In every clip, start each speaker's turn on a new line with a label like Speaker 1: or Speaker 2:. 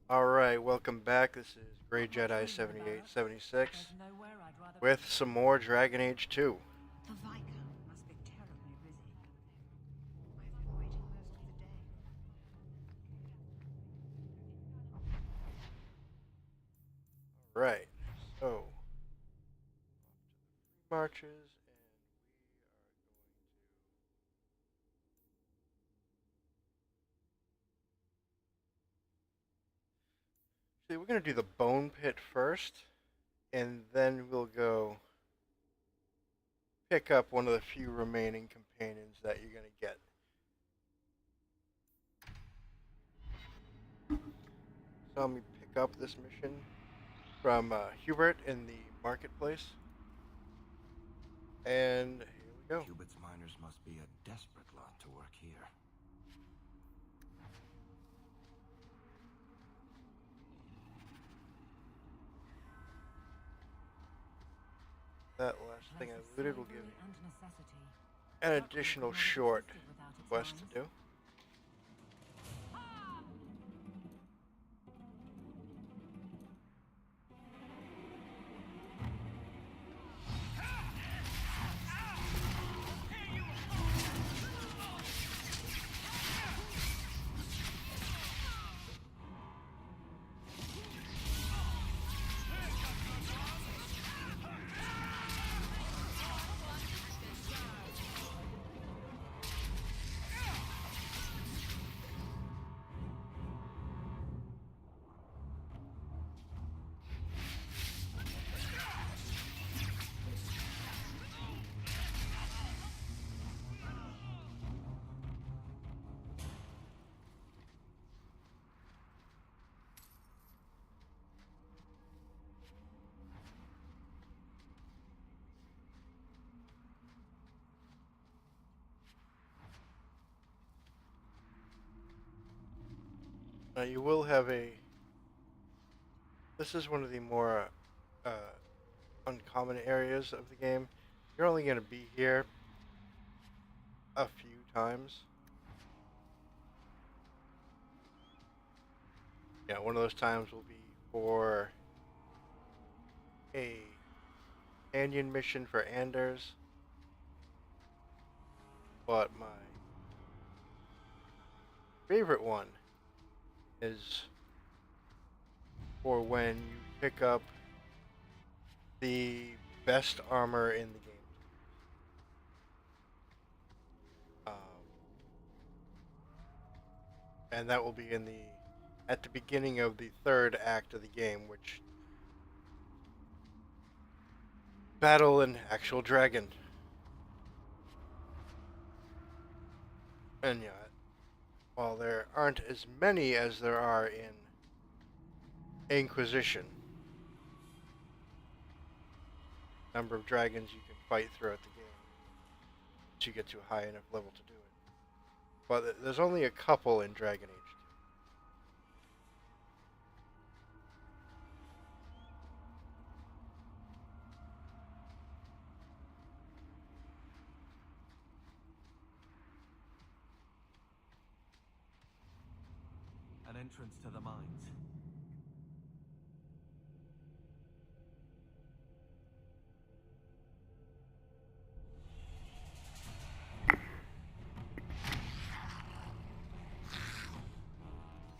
Speaker 1: Alright, welcome back. This is Grey Jedi 7876 with some more Dragon Age 2.
Speaker 2: The Viscount must be terribly busy. I've been waiting most of the day.
Speaker 1: Alright, so marches, and we're going to do the Bone Pit first, and then we'll go pick up one of the few remaining companions that you're going to get. So let me pick up this mission from Hubert in the marketplace. And here we go.
Speaker 3: Hubert's miners must be a desperate lot to work here.
Speaker 1: That last thing I looted will give an additional short quest to do. Now you will have a. This is one of the more uh, uncommon areas of the game. You're only going to be here a few times. Yeah, one of those times will be for a canyon mission for Anders. But my favorite one is for when you pick up the best armor in the game. And that will be at the beginning of the third act of the game, which battle an actual dragon. And yeah, while there aren't as many as there are in Inquisition, number of dragons you can fight throughout the game, once you get to a high enough level to do it. But there's only a couple in Dragon Age
Speaker 3: 2. An entrance to the mines.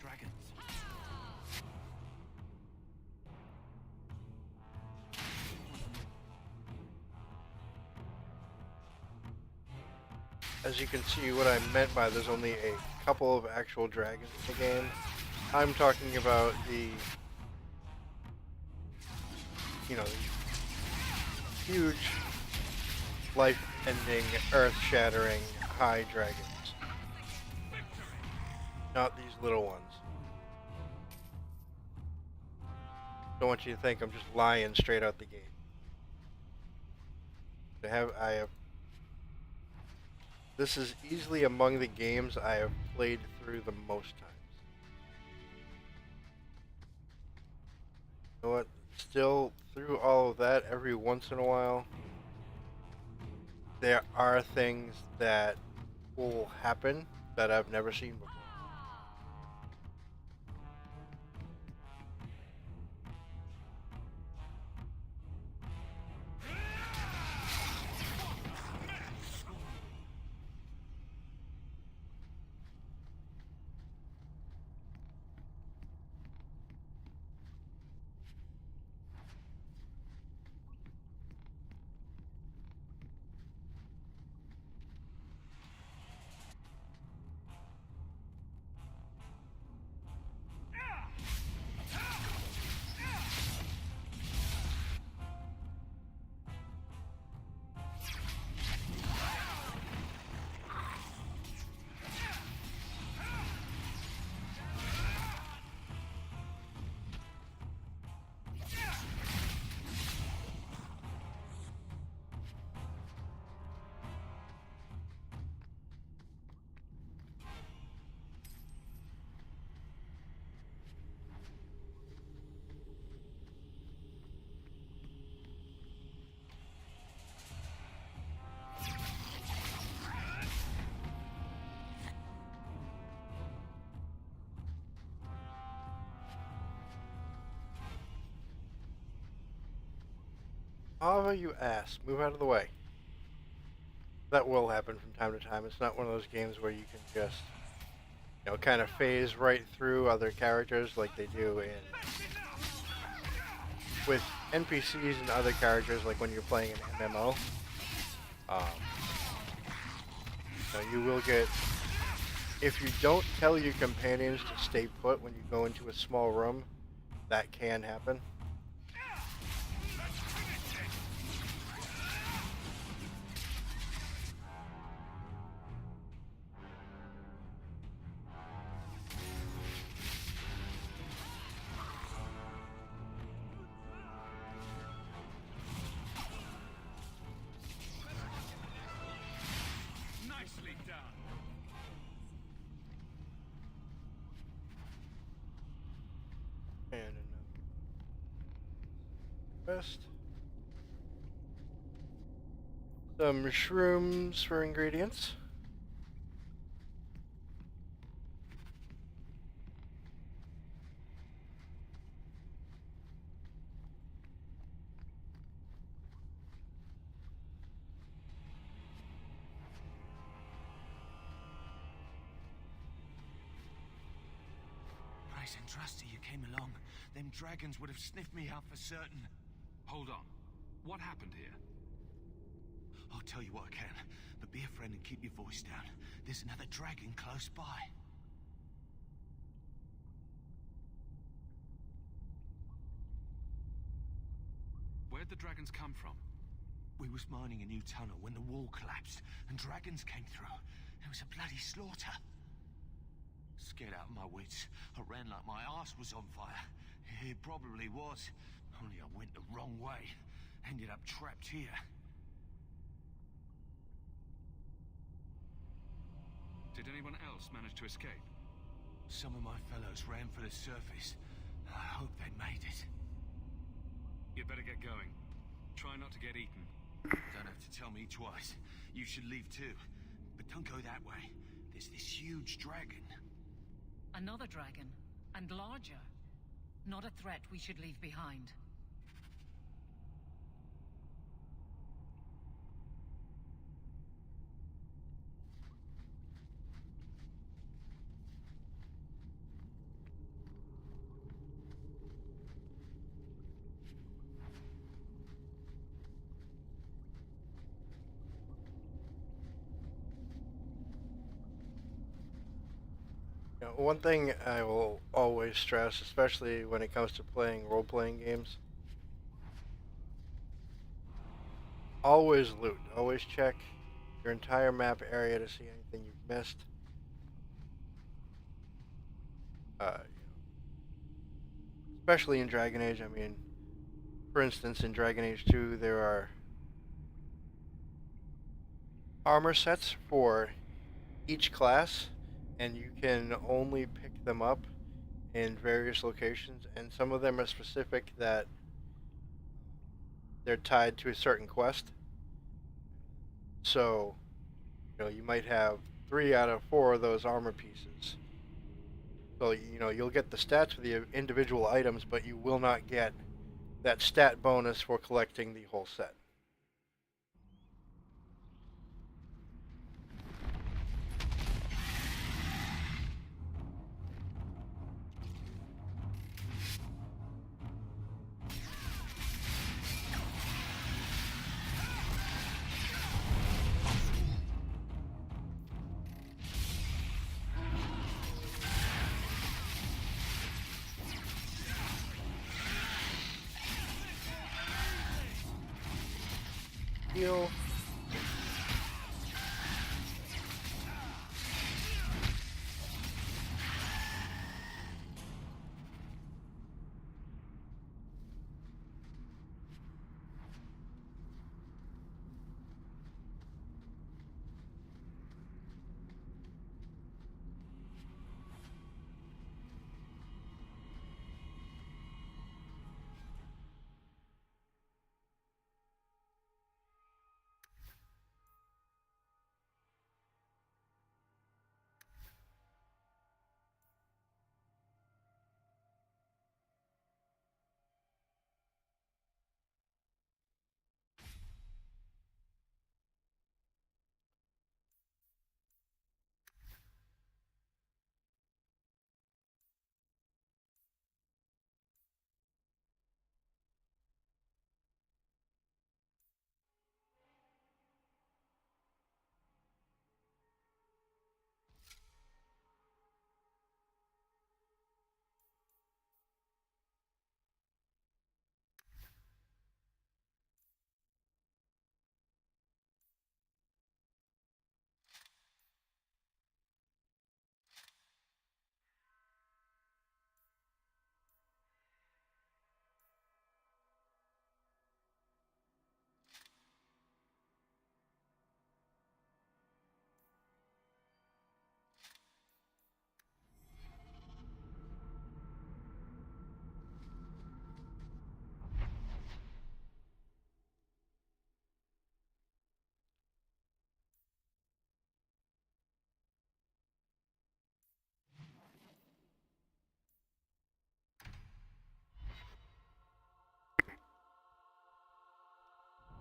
Speaker 3: Dragons.2.
Speaker 1: As you can see, what I meant by there's only a couple of actual dragons in the game. I'm talking about the huge, life-ending, earth-shattering high dragons. Not these little ones. Don't want you to think I'm just lying straight out the gate. I have. This is easily among the games I have played through the most times. You know what? Still, through all of that, every once in a while, there are things that will happen that I've never seen before. Ava, you ass, move out of the way. That will happen from time to time. It's not one of those games where you can just, kind of phase right through other characters like they do in with NPCs and other characters, like when you're playing an MMO. Um, you will get, if you don't tell your companions to stay put when you go into a small room, that can happen.
Speaker 3: Nicely done.
Speaker 1: And another quest. Some shrooms for ingredients.
Speaker 3: Nice and trusty you came along. Them dragons would have sniffed me out for certain. Hold on. What happened here? I'll tell you what I can, but be a friend and keep your voice down. There's another dragon close by. Where'd the dragons come from? We was mining a new tunnel when the wall collapsed, and dragons came through. It was a bloody slaughter. Scared out of my wits, I ran like my arse was on fire. It probably was, only I went the wrong way. Ended up trapped here. Did anyone else manage to escape? Some of my fellows ran for the surface. I hope they made it. You'd better get going. Try not to get eaten. Don't have to tell me twice. You should leave too. But don't go that way. There's this huge dragon.
Speaker 4: Another dragon, and larger. Not a threat we should leave behind.
Speaker 1: One thing I will always stress, especially when it comes to playing role-playing games, always loot. Always check your entire map area to see anything you've missed. Uh, especially in Dragon Age. I mean, for instance, in Dragon Age 2, there are armor sets for each class, and you can only pick them up in various locations, and some of them are specific that they're tied to a certain quest. So, you might have 3 out of 4 of those armor pieces. So, you'll get the stats for the individual items, but you will not get that stat bonus for collecting the whole set. Heal.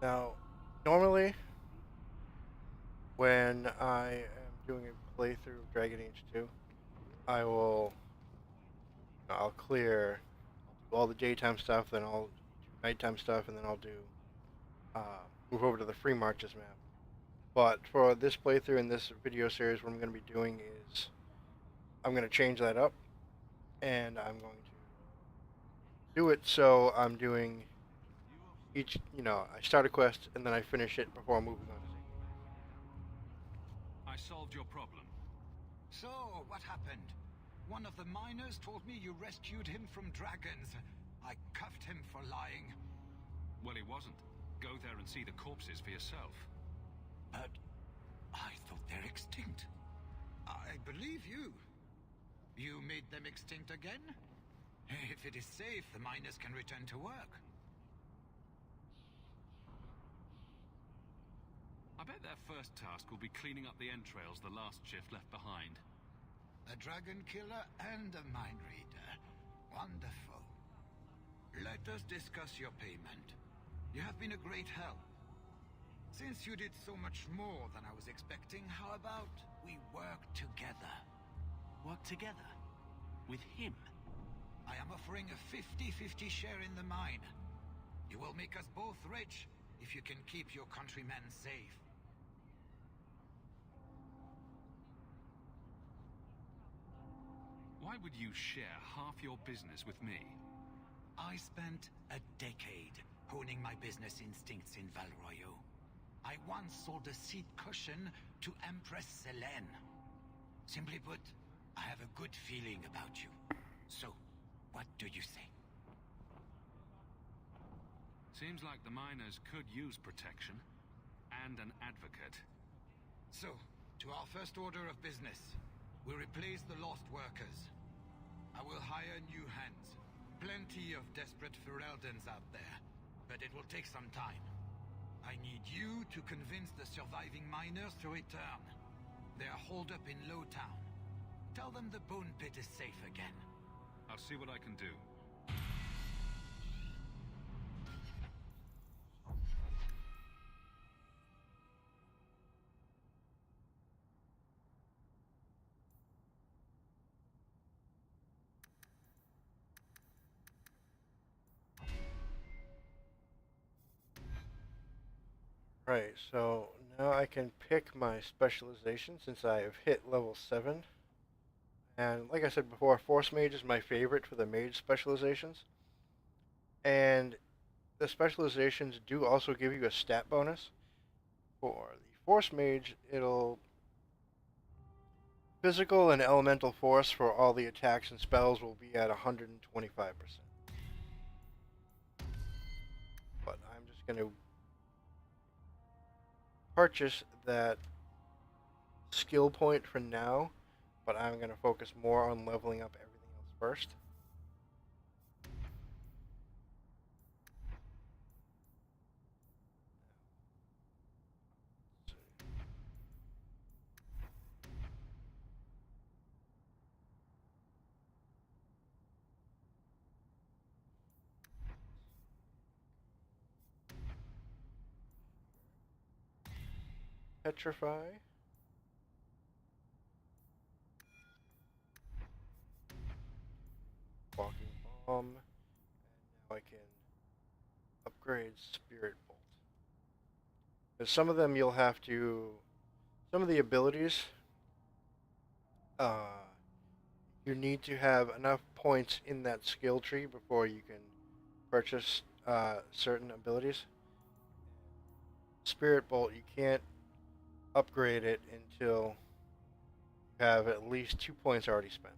Speaker 1: Now, normally when I am doing a playthrough of Dragon Age 2, I will I'll clear, I'll do all the daytime stuff, then I'll do nighttime stuff, and then I'll do move over to the Free Marches map. But for this playthrough in this video series, what I'm going to be doing is I'm going to change that up, and I'm going to do it so I'm doing each, I start a quest and then I finish it before moving on to
Speaker 3: I solved your problem.
Speaker 5: So, what happened? One of the miners told me you rescued him from dragons. I cuffed him for lying.
Speaker 3: Well, he wasn't. Go there and see the corpses for yourself.
Speaker 5: But I thought they're extinct. I believe you. You made them extinct again? If it is safe, the miners can return to work.
Speaker 3: I bet their first task will be cleaning up the entrails the last shift left behind.
Speaker 5: A dragon killer and a mind reader. Wonderful. Let us discuss your payment. You have been a great help. Since you did so much more than I was expecting, how about we work together?
Speaker 3: Work together? With him?
Speaker 5: I am offering a 50-50 share in the mine. You will make us both rich if you can keep your countrymen safe.
Speaker 3: Why would you share half your business with me?
Speaker 5: I spent a decade honing my business instincts in Val Royeaux. I once sold a seat cushion to Empress Selene. Simply put, I have a good feeling about you. So, what do you say?
Speaker 3: Seems like the miners could use protection. And an advocate.
Speaker 5: So, to our first order of business. We replace the lost workers. I will hire new hands. Plenty of desperate Ferelden's out there. But it will take some time. I need you to convince the surviving miners to return. They are holed up in Lowtown. Tell them the Bone Pit is safe again.
Speaker 3: I'll see what I can do.
Speaker 1: Right, so now I can pick my specialization since I have hit level 7. And like I said before, Force Mage is my favorite for the mage specializations. And the specializations do also give you a stat bonus. For the Force Mage, it'll physical and elemental force for all the attacks and spells will be at 125%. But I'm just going to purchase that skill point for now, but I'm going to focus more on leveling up everything else first. Petrify. Walking Bomb. And now I can upgrade Spirit Bolt. Because some of them you'll have to... Some of the abilities... you need to have enough points in that skill tree before you can purchase certain abilities. Spirit Bolt, you can't upgrade it until you have at least 2 points already spent.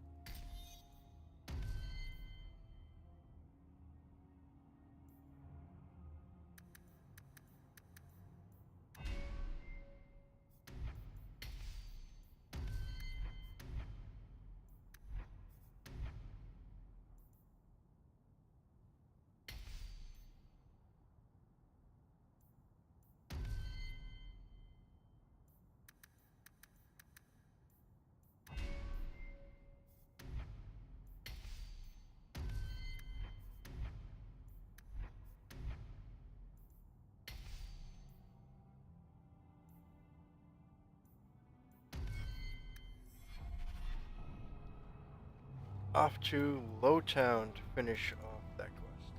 Speaker 1: off to Lowtown to finish off that quest.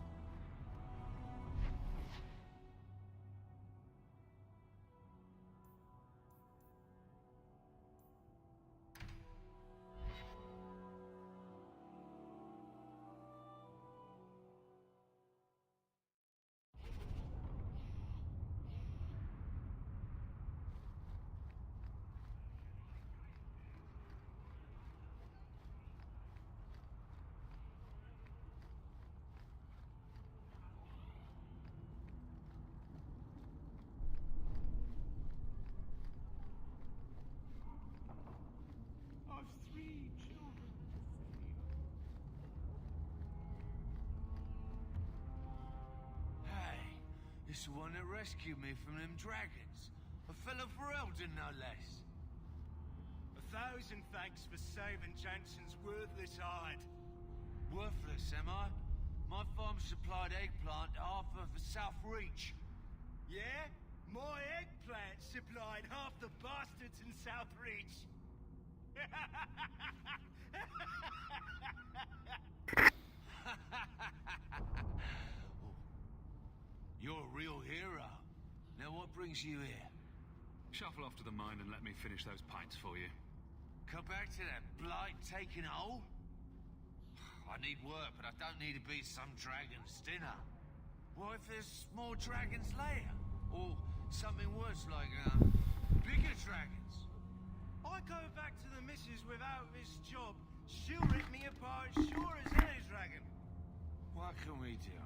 Speaker 3: I've 3 children. Hey, it's the one that rescued me from them dragons. A fellow for Eldon, no less.
Speaker 6: 1,000 thanks for saving Jansen's worthless hide.
Speaker 3: Worthless, am I? My farm supplied eggplant to half of the South Reach.
Speaker 6: Yeah? My eggplant supplied half the bastards in South Reach.
Speaker 3: You're a real hero. Now what brings you here?
Speaker 7: Shuffle off to the mine and let me finish those pints for you.
Speaker 3: Come back to that blight taking hole? I need work, but I don't need to be some dragon's dinner. What if there's more dragons later? Or something worse like, bigger dragons?
Speaker 6: I go back to the missus without this job. She'll rip me apart sure as any dragon.
Speaker 3: What can we do?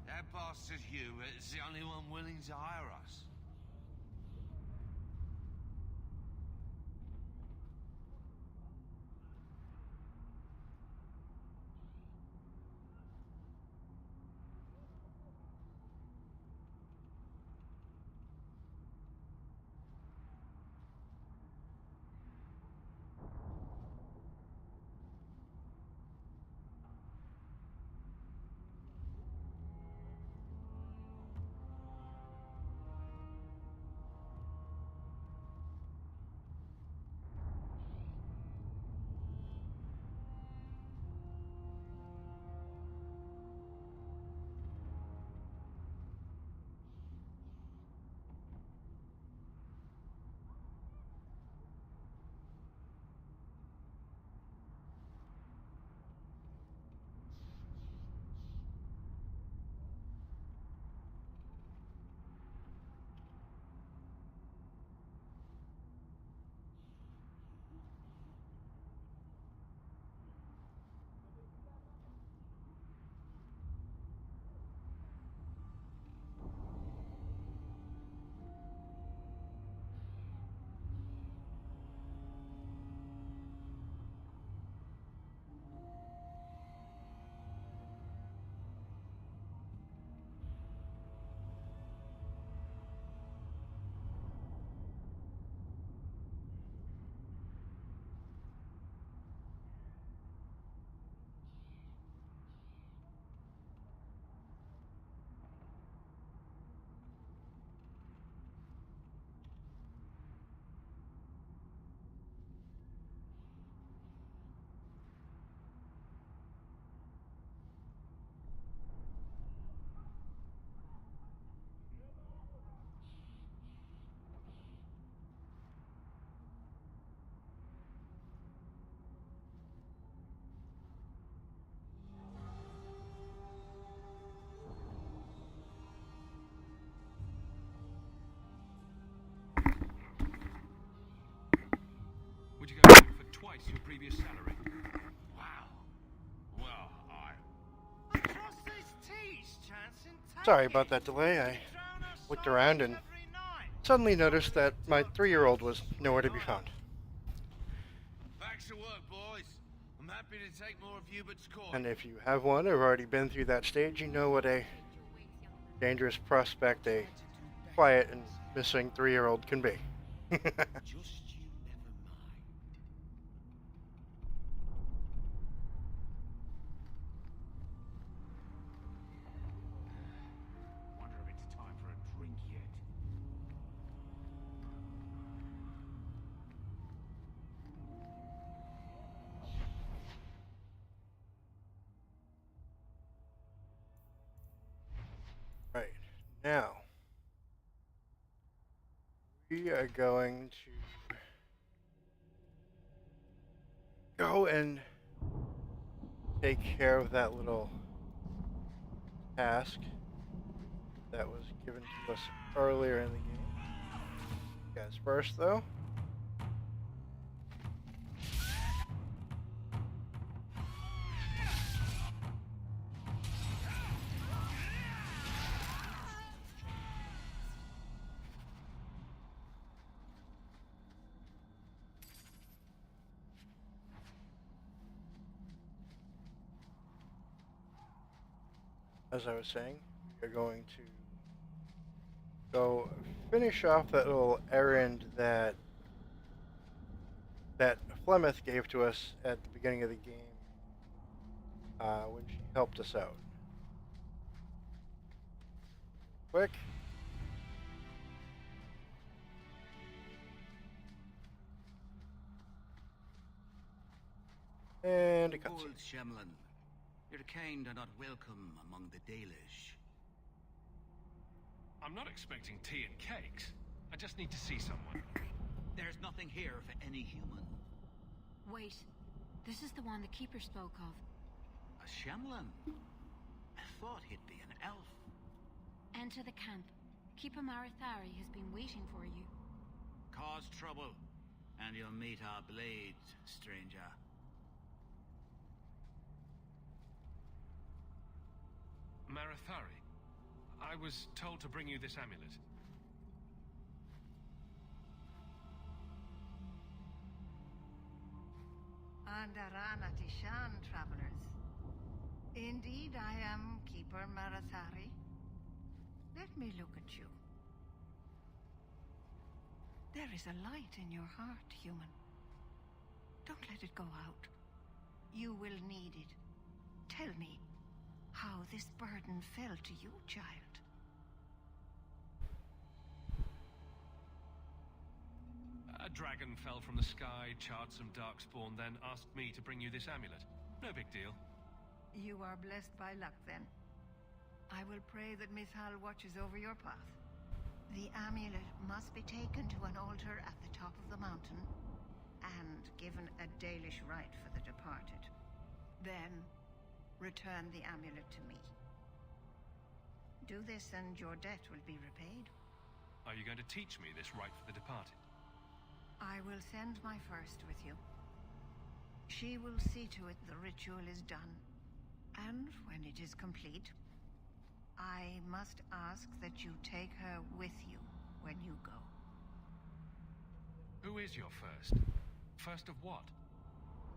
Speaker 3: That bastard Hubert is the only one willing to hire us.
Speaker 7: Would you go back for twice your previous salary?
Speaker 3: Wow. Well,
Speaker 6: I trust these teas, Jansen. Take
Speaker 1: Sorry about
Speaker 6: it.
Speaker 1: that delay. I
Speaker 6: You drown our
Speaker 1: looked around
Speaker 6: sorrows
Speaker 1: and
Speaker 6: every night.
Speaker 1: suddenly noticed that my 3-year-old was nowhere to be found.
Speaker 3: back to work, boys. I'm happy to take more of Hubert's coin.
Speaker 1: And if you have one or have already been through that stage, you know what a dangerous prospect a quiet and missing 3-year-old can be.
Speaker 3: Just you never mind.
Speaker 7: Wonder if it's time for a drink yet.
Speaker 1: Now, we are going to go and take care of that little task that was given to us earlier in the game. Guys, first though. As I was saying, we're going to go finish off that little errand that Flemeth gave to us at the beginning of the game when she helped us out. Quick. And a cutscene.
Speaker 8: Old Shemlin, your kind are not welcome among the Dalish.
Speaker 7: I'm not expecting tea and cakes. I just need to see someone.
Speaker 8: There's nothing here for any human.
Speaker 9: Wait, this is the one the Keeper spoke of.
Speaker 8: A Shemlin? I thought he'd be an elf.
Speaker 9: Enter the camp. Keeper Marathari has been waiting for you.
Speaker 8: Cause trouble, and you'll meet our blades, stranger.
Speaker 7: Marathari, I was told to bring you this amulet.
Speaker 2: Andarana Tishan, travelers. Indeed, I am Keeper Marathari. Let me look at you. There is a light in your heart, human. Don't let it go out. You will need it. Tell me how this burden fell to you, child.
Speaker 7: A dragon fell from the sky, charred some darkspawn, then asked me to bring you this amulet. No big deal.
Speaker 2: You are blessed by luck, then. I will pray that Miss Hal watches over your path. The amulet must be taken to an altar at the top of the mountain and given a Dalish rite for the departed. Then, return the amulet to me. Do this and your debt will be repaid.
Speaker 7: Are you going to teach me this rite for the departed?
Speaker 2: I will send my first with you. She will see to it the ritual is done. And when it is complete, I must ask that you take her with you when you go.
Speaker 7: Who is your first? First of what?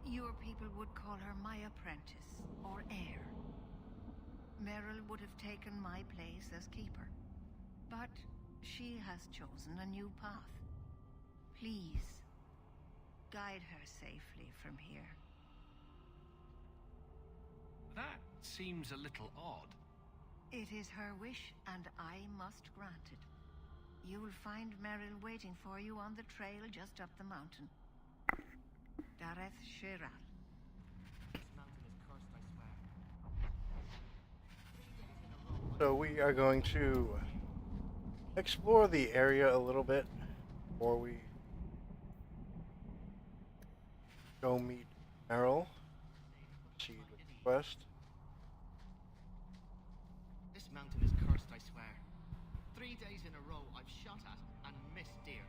Speaker 2: Your people would call her my apprentice, or heir. Meryl would have taken my place as keeper. But she has chosen a new path. Please, guide her safely from here.
Speaker 7: That seems a little odd.
Speaker 2: It is her wish, and I must grant it. You will find Meryl waiting for you on the trail just up the mountain. Dareth Shiral.
Speaker 10: This mountain is cursed, I swear.
Speaker 1: So we are going to explore the area a little bit before we go meet Meryl. Proceed with the quest.
Speaker 10: This mountain is cursed, I swear. 3 days in a row I've shot at and missed deer.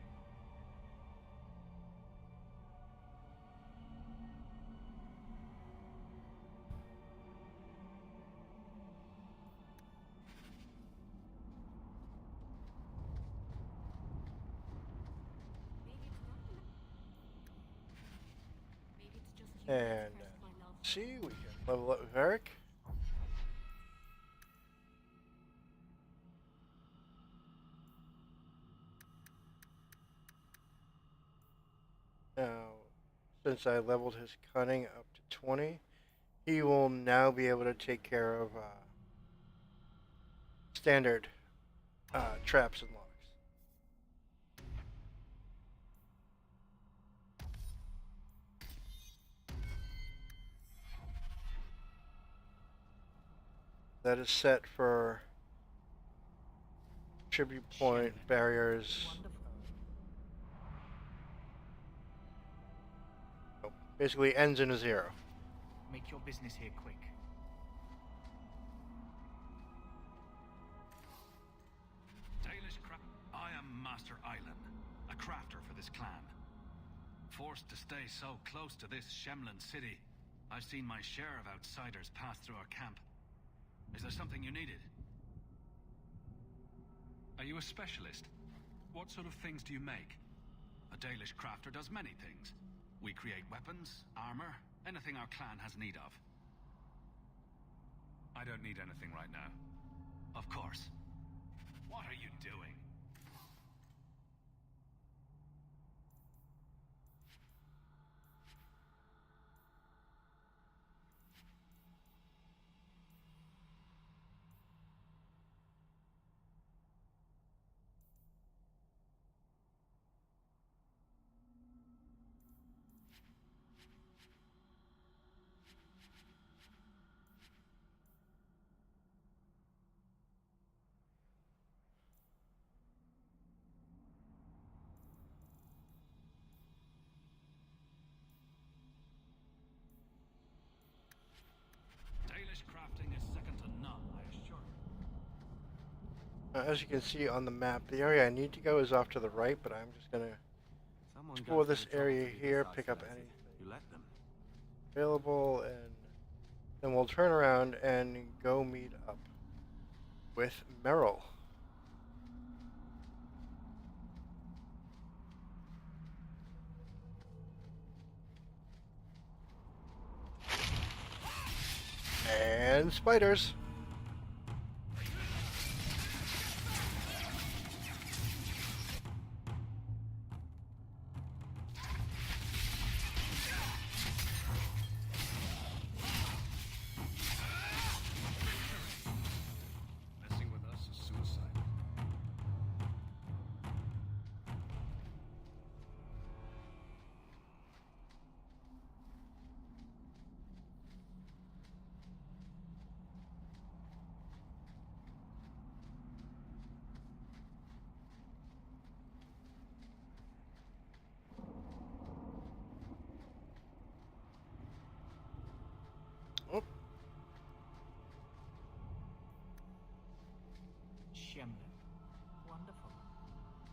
Speaker 9: Maybe it's just you
Speaker 1: And
Speaker 9: that's cursed by love.
Speaker 1: see, we can level up with Varric. Now, since I leveled his cunning up to 20, he will now be able to take care of standard traps and locks. That is set for tribute point, barriers.
Speaker 10: Wonderful.
Speaker 1: So basically ends in a 0.
Speaker 10: Make your business here quick.
Speaker 3: I am Master Island, a crafter for this clan. Forced to stay so close to this Shemlin city, I've seen my share of outsiders pass through our camp. Is there something you needed?
Speaker 7: Are you a specialist? What sort of things do you make?
Speaker 3: A Dalish crafter does many things. We create weapons, armor, anything our clan has need of.
Speaker 7: I don't need anything right now.
Speaker 3: Of course. What are you doing? Dalish crafting is second to none, I assure you.
Speaker 1: As you can see on the map, the area I need to go is off to the right, but I'm just going to explore this area here, pick up anything available, and then we'll turn around and go meet up with Merrill. And spiders.
Speaker 7: Messing with us is suicide.
Speaker 1: Oh,
Speaker 10: Shemlin. Wonderful.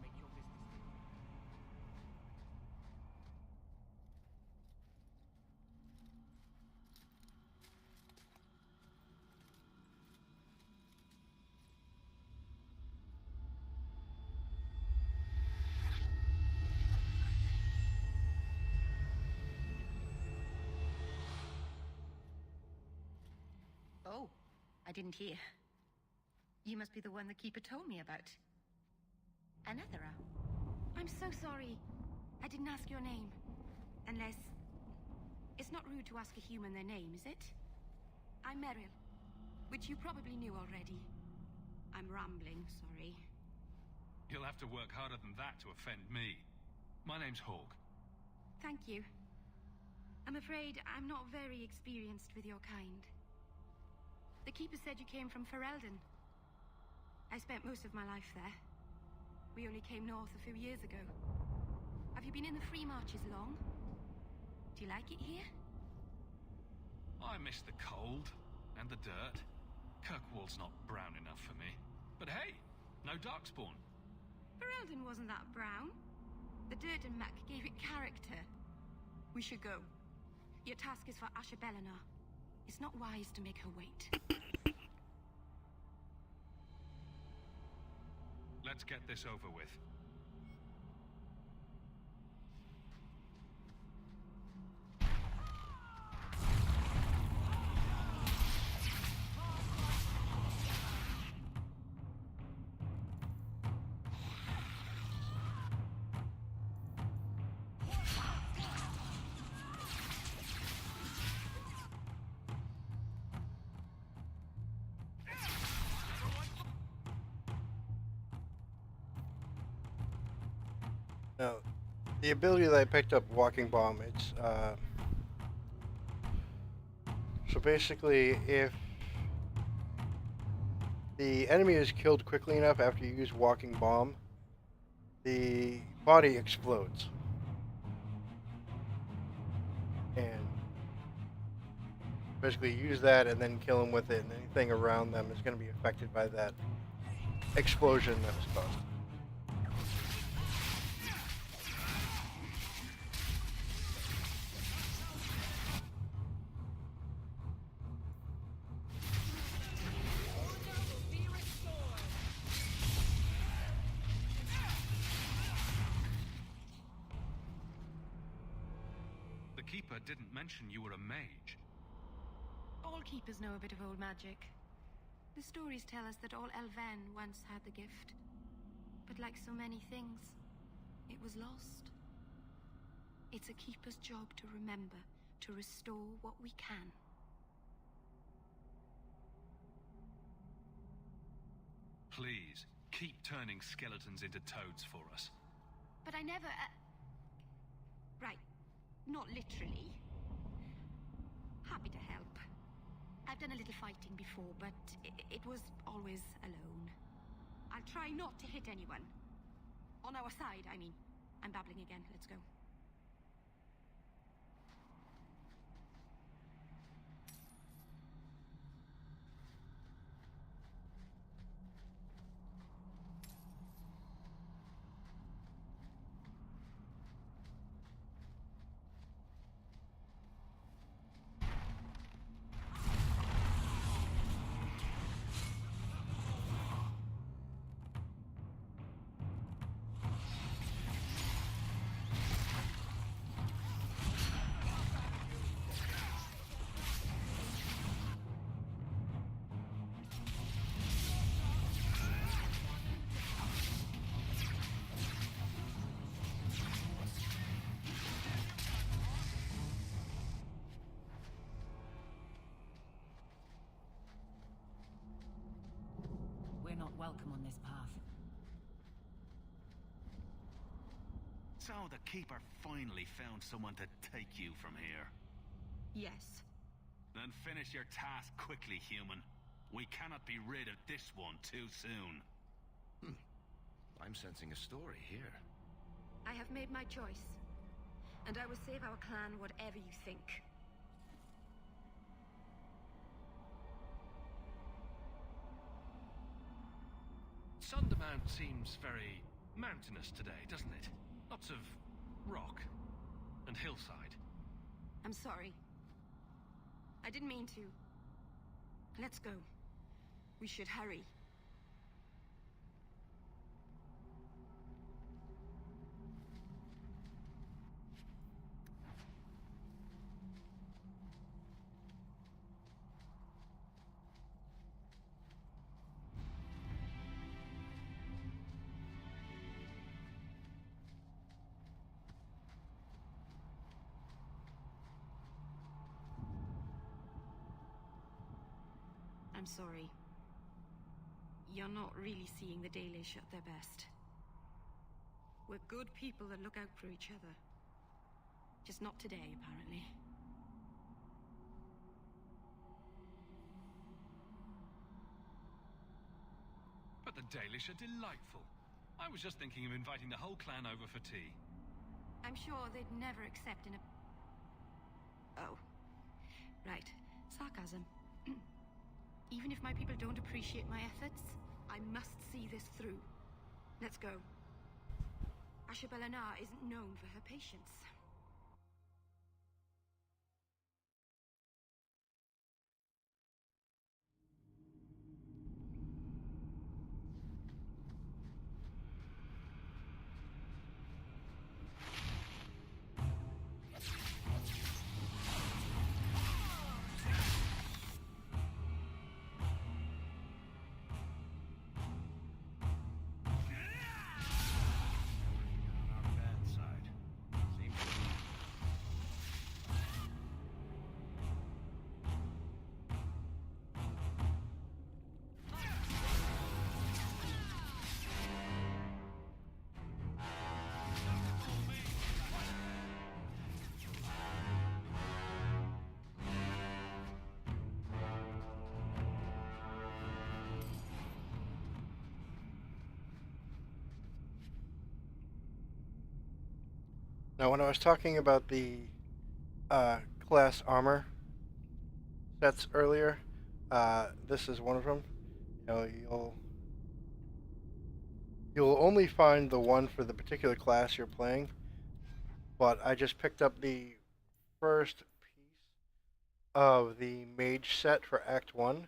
Speaker 10: Make your business here.
Speaker 2: Oh, I didn't hear. You must be the one the Keeper told me about. Anethera.
Speaker 9: I'm so sorry. I didn't ask your name. Unless... It's not rude to ask a human their name, is it? I'm Meryl, which you probably knew already. I'm rambling, sorry.
Speaker 7: You'll have to work harder than that to offend me. My name's Hawk.
Speaker 9: Thank you. I'm afraid I'm not very experienced with your kind. The Keeper said you came from Ferelden. I spent most of my life there. We only came north a few years ago. Have you been in the Free Marches long? Do you like it here?
Speaker 7: I miss the cold and the dirt. Kirkwall's not brown enough for me. But hey, no Darkspawn.
Speaker 9: Ferelden wasn't that brown. The dirt and muck gave it character. We should go. Your task is for Asha Bellinar. It's not wise to make her wait.
Speaker 7: Let's get this over with.
Speaker 1: Now, the ability that I picked up, Walking Bomb, it's, so basically, if the enemy is killed quickly enough after you use walking bomb, the body explodes. And basically use that and then kill them with it, and anything around them is going to be affected by that explosion that was caused.
Speaker 7: The Keeper didn't mention you were a mage.
Speaker 9: All keepers know a bit of old magic. The stories tell us that all Elven once had the gift. But like so many things, it was lost. It's a keeper's job to remember, to restore what we can.
Speaker 7: Please, keep turning skeletons into toads for us.
Speaker 9: But I never... Right. Not literally. Happy to help. I've done a little fighting before, but it was always alone. I'll try not to hit anyone. On our side, I mean. I'm babbling again. Let's go.
Speaker 4: Not welcome on this path.
Speaker 3: So the Keeper finally found someone to take you from here.
Speaker 9: Yes.
Speaker 3: Then finish your task quickly, human. We cannot be rid of this one too soon.
Speaker 11: I'm sensing a story here.
Speaker 9: I have made my choice. And I will save our clan whatever you think.
Speaker 7: Sundermount seems very mountainous today, doesn't it? Lots of rock and hillside.
Speaker 9: I'm sorry. I didn't mean to. Let's go. We should hurry. I'm sorry. You're not really seeing the Dalish at their best. We're good people that look out for each other. Just not today, apparently.
Speaker 7: But the Dalish are delightful. I was just thinking of inviting the whole clan over for tea.
Speaker 9: I'm sure they'd never accept in a... Oh. Right. Sarcasm. Even if my people don't appreciate my efforts, I must see this through. Let's go. Ashabelana isn't known for her patience.
Speaker 1: Now, when I was talking about the uh, class armor sets earlier, this is one of them. You know, you'll only find the one for the particular class you're playing, but I just picked up the first piece of the mage set for Act 1,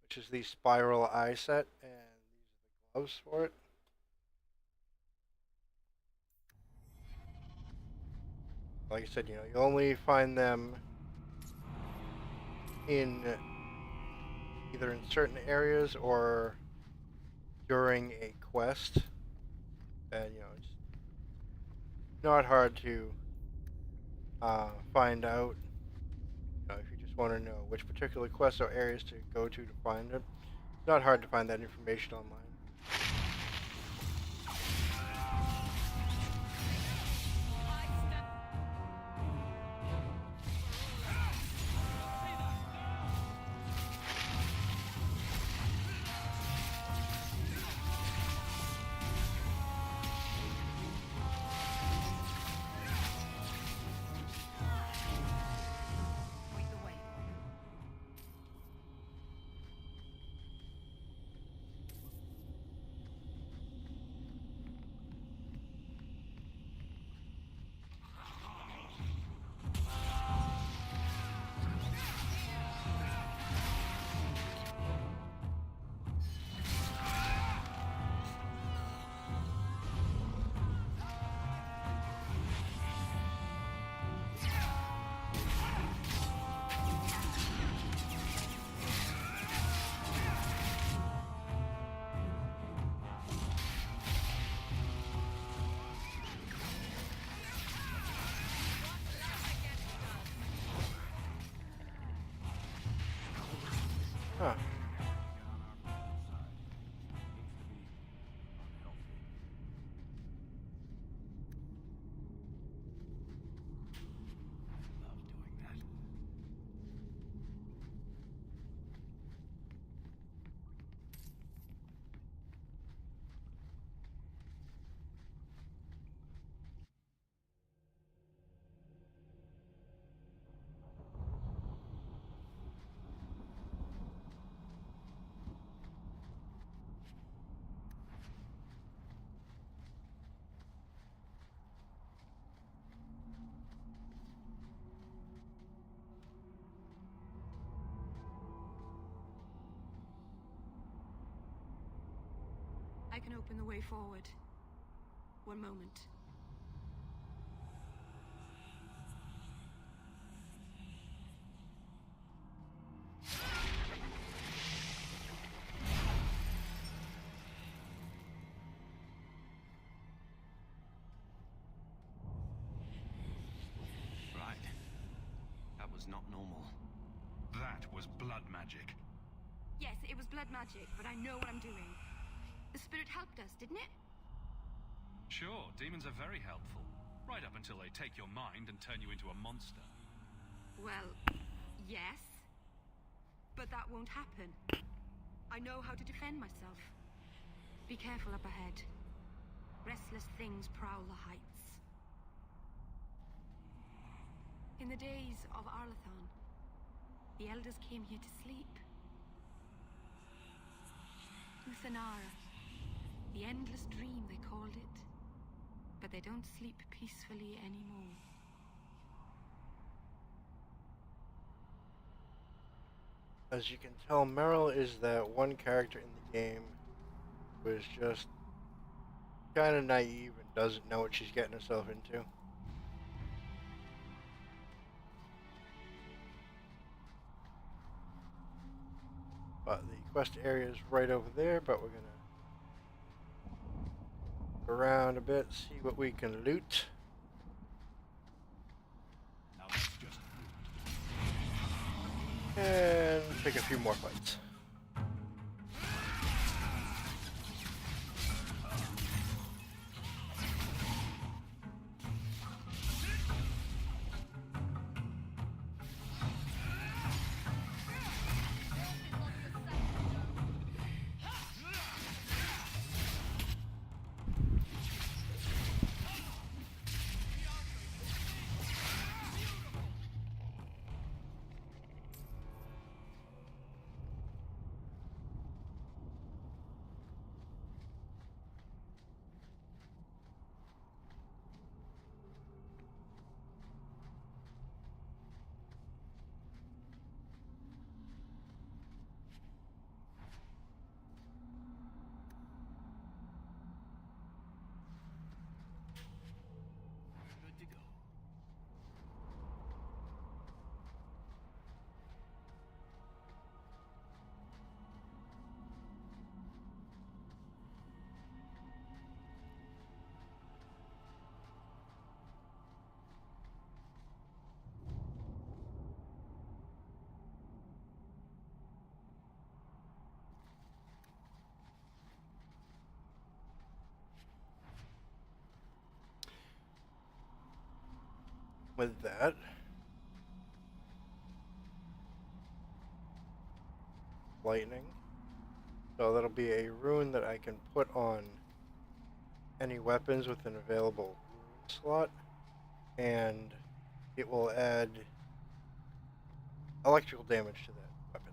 Speaker 1: which is the spiral eye set, and these are the gloves for it. Like I said, you know, you only find them in either in certain areas or during a quest, and you know, it's not hard to find out. You know, if you just want to know which particular quests or areas to go to find it, it's not hard to find that information online. Huh.
Speaker 9: I can open the way forward. One moment.
Speaker 11: Right. That was not normal.
Speaker 7: That was blood magic.
Speaker 9: Yes, it was blood magic, but I know what I'm doing. The spirit helped us, didn't it?
Speaker 7: Sure, demons are very helpful. Right up until they take your mind and turn you into a monster.
Speaker 9: Well, yes. But that won't happen. I know how to defend myself. Be careful up ahead. Restless things prowl the heights. In the days of Arlathan, the elders came here to sleep. Uthanara. The endless dream, they called it. But they don't sleep peacefully anymore.
Speaker 1: As you can tell, Meryl is that one character in the game who is just kind of naive and doesn't know what she's getting herself into. But the quest area is right over there, but we're gonna go around a bit, see what we can loot. And pick a few more fights. with that. Lightning. So that'll be a rune that I can put on any weapons with an available rune slot, and it will add electrical damage to that weapon.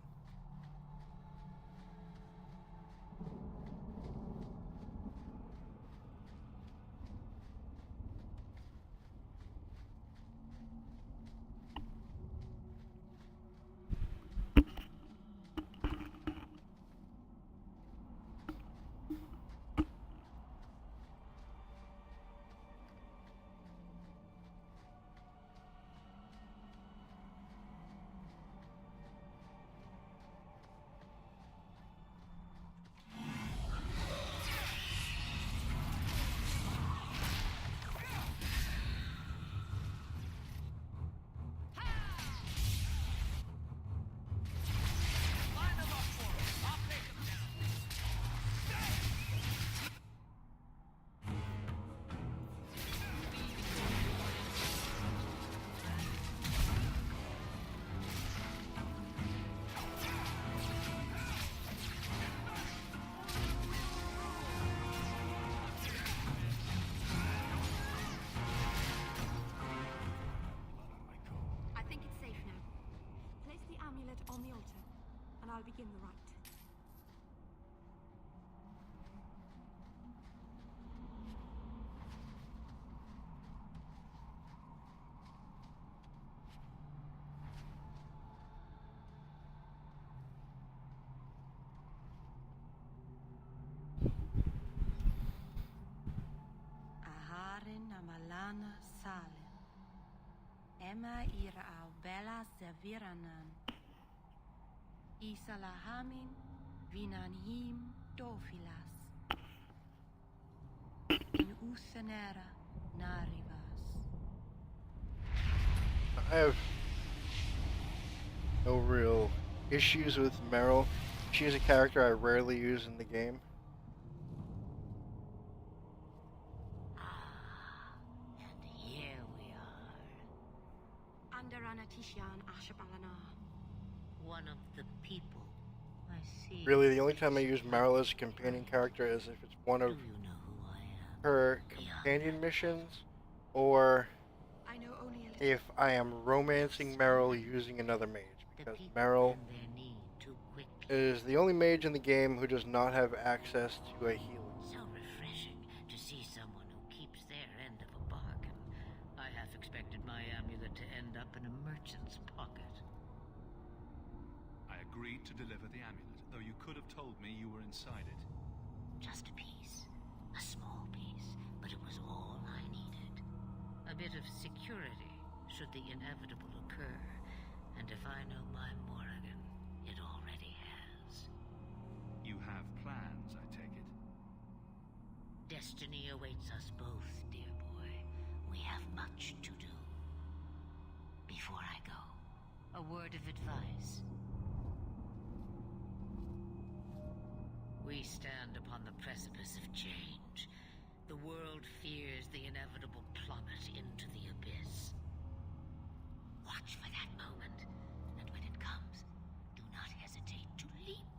Speaker 9: I think it's safe now. Place the amulet on the altar, and I'll begin the rite.
Speaker 12: Aharin amalana salen. Emma ira au bella serviranan. Isalahamin vinanhim dofilas. In usanera narivas.
Speaker 1: I have no real issues with Meryl. She's a character I rarely use in the game.
Speaker 12: And here we are.
Speaker 9: Under Anatishan Ashabalana.
Speaker 12: One of the people. I see.
Speaker 1: Really, the only time I use Meryl as a companion character is if it's one of
Speaker 12: Do you know who I am?
Speaker 1: her companion missions, or
Speaker 9: I know only a little.
Speaker 1: if I am romancing Meryl using another mage, because
Speaker 12: The people
Speaker 1: Meryl
Speaker 12: bend their knee too quickly.
Speaker 1: is the only mage in the game who does not have access to a healing.
Speaker 12: So refreshing to see someone who keeps their end of a bargain. I half expected my amulet to end up in a merchant's pocket.
Speaker 7: I agreed to deliver the amulet, though you could have told me you were inside it.
Speaker 12: Just a piece. A small piece, but it was all I needed. A bit of security, should the inevitable occur. And if I know my Morrigan, it already has.
Speaker 7: You have plans, I take it.
Speaker 12: Destiny awaits us both, dear boy. We have much to do. Before I go, a word of advice. We stand upon the precipice of change. The world fears the inevitable plummet into the abyss. Watch for that moment, and when it comes, do not hesitate to leap.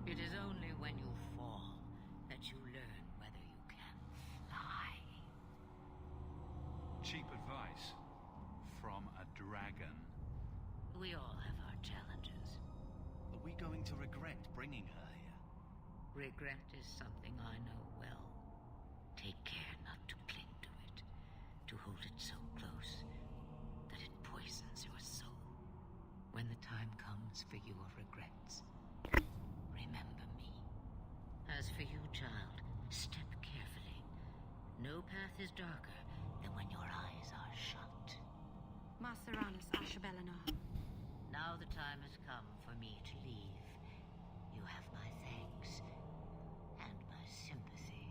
Speaker 12: It is only when you fall that you learn whether you can fly.
Speaker 7: Cheap advice from a dragon.
Speaker 12: We all have our challenges.
Speaker 10: Are we going to regret bringing her here?
Speaker 12: Regret is something I know well. Take care not to cling to it, to hold it so close that it poisons your soul. When the time comes for your regrets, remember me. As for you, child, step carefully. No path is darker than when your eyes are shut.
Speaker 9: Maceranus Ashabelana.
Speaker 12: Now the time has come for me to leave. You have my thanks and my sympathy.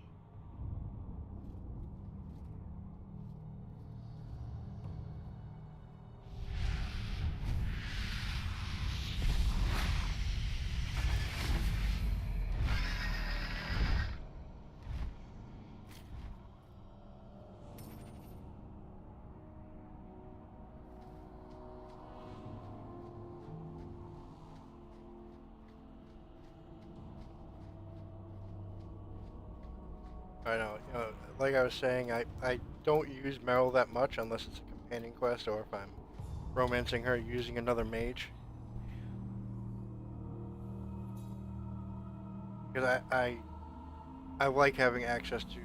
Speaker 1: I know, you know, like I was saying, I don't use Meryl that much unless it's a companion quest or if I'm romancing her using another mage. Because I like having access to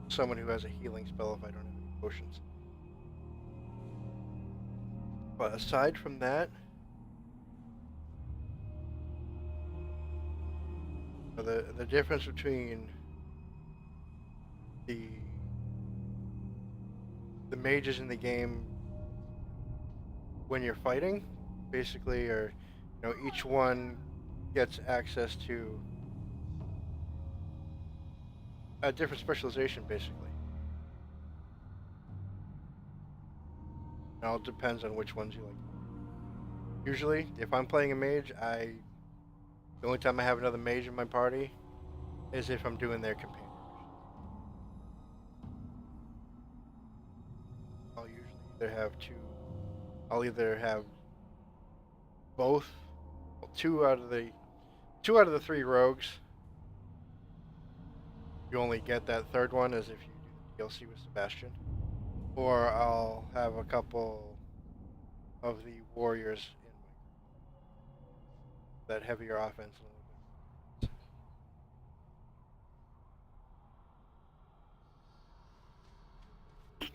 Speaker 1: someone who has a healing spell if I don't have any potions. But aside from that, the difference between the the mages in the game when you're fighting, basically, are, you know, each one gets access to a different specialization, basically. It all depends on which ones you like. Usually, if I'm playing a mage, the only time I have another mage in my party is if I'm doing their companion mission. I'll usually either have two. I'll either have both, well, two out of the three rogues. You only get that third one as if you do the DLC with Sebastian, or I'll have a couple of the warriors in my that heavier offense and a little bit.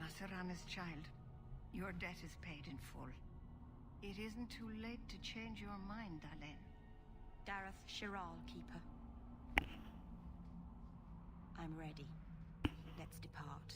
Speaker 2: Masarana's child, your debt is paid in full. It isn't too late to change your mind, Dalen.
Speaker 9: Dareth Shiral, Keeper. I'm ready. Let's depart.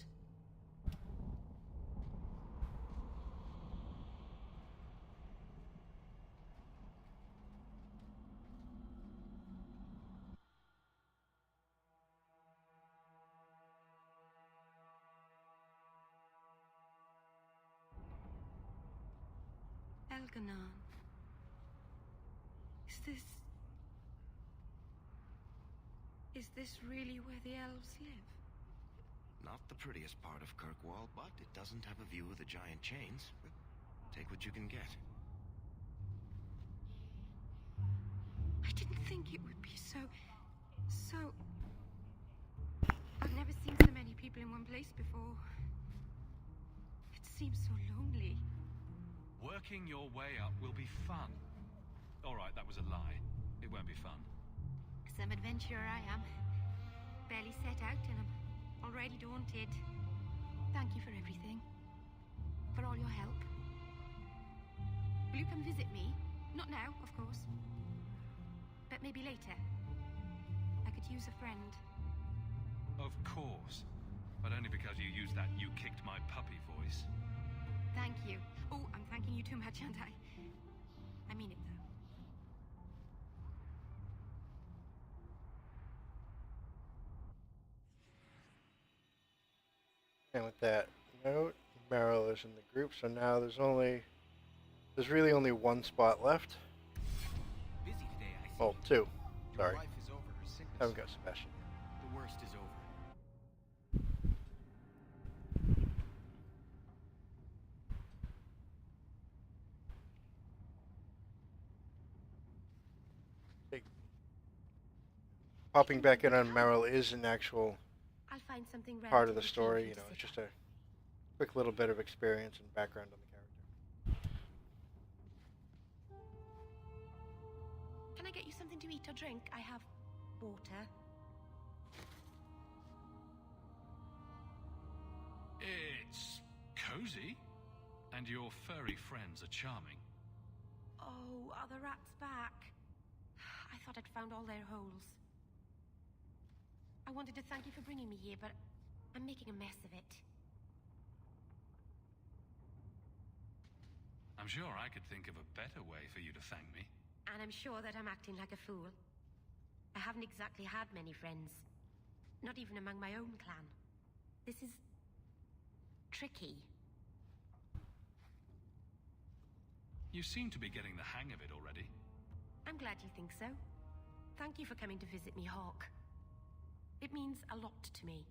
Speaker 9: Elganon. Is this really where the elves live?
Speaker 11: Not the prettiest part of Kirkwall, but it doesn't have a view of the giant chains. But take what you can get.
Speaker 9: I didn't think it would be so... I've never seen so many people in one place before. It seems so lonely.
Speaker 7: Working your way up will be fun. Alright, that was a lie. It won't be fun.
Speaker 9: Some adventurer I am. Barely set out and I'm already daunted. Thank you for everything. For all your help. Will you come visit me? Not now, of course. But maybe later. I could use a friend.
Speaker 7: Of course. But only because you used that "you kicked my puppy" voice.
Speaker 9: Thank you. Oh, I'm thanking you too much, aren't I? I mean it, though.
Speaker 1: And with that note, Meryl is in the group, so now there's really only one spot left.
Speaker 10: Busy today, I see.
Speaker 1: Oh, two.
Speaker 10: Your
Speaker 1: Sorry.
Speaker 10: wife is over her sickness.
Speaker 1: Haven't got Sebastian.
Speaker 10: The worst is over.
Speaker 1: Popping back in on Meryl is an actual
Speaker 9: I'll find something
Speaker 1: part of the
Speaker 9: relatively
Speaker 1: story.
Speaker 9: clean
Speaker 1: You
Speaker 9: to
Speaker 1: know,
Speaker 9: sit
Speaker 1: it's just
Speaker 9: on.
Speaker 1: a quick little bit of experience and background on the character.
Speaker 9: Can I get you something to eat or drink? I have water.
Speaker 7: It's cozy. And your furry friends are charming.
Speaker 9: Oh, are the rats back? I thought I'd found all their holes. I wanted to thank you for bringing me here, but I'm making a mess of it.
Speaker 7: I'm sure I could think of a better way for you to thank me.
Speaker 9: And I'm sure that I'm acting like a fool. I haven't exactly had many friends. Not even among my own clan. This is... tricky.
Speaker 7: You seem to be getting the hang of it already.
Speaker 9: I'm glad you think so. Thank you for coming to visit me, Hawk. It means a lot to me.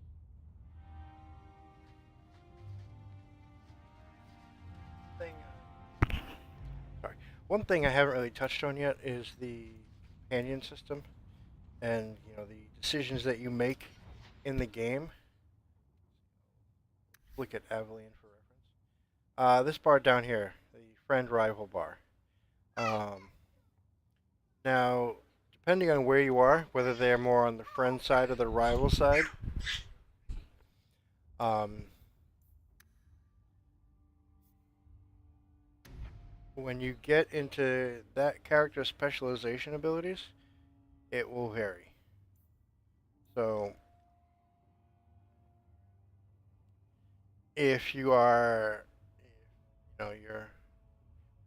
Speaker 1: One thing I haven't really touched on yet is the companion system, and you know, the decisions that you make in the game. Look at Aveline for reference. This bar down here, the friend rival bar. Um, Now, depending on where you are, whether they're more on the friend side or the rival side, um, when you get into that character's specialization abilities, it will vary. So, if you are, your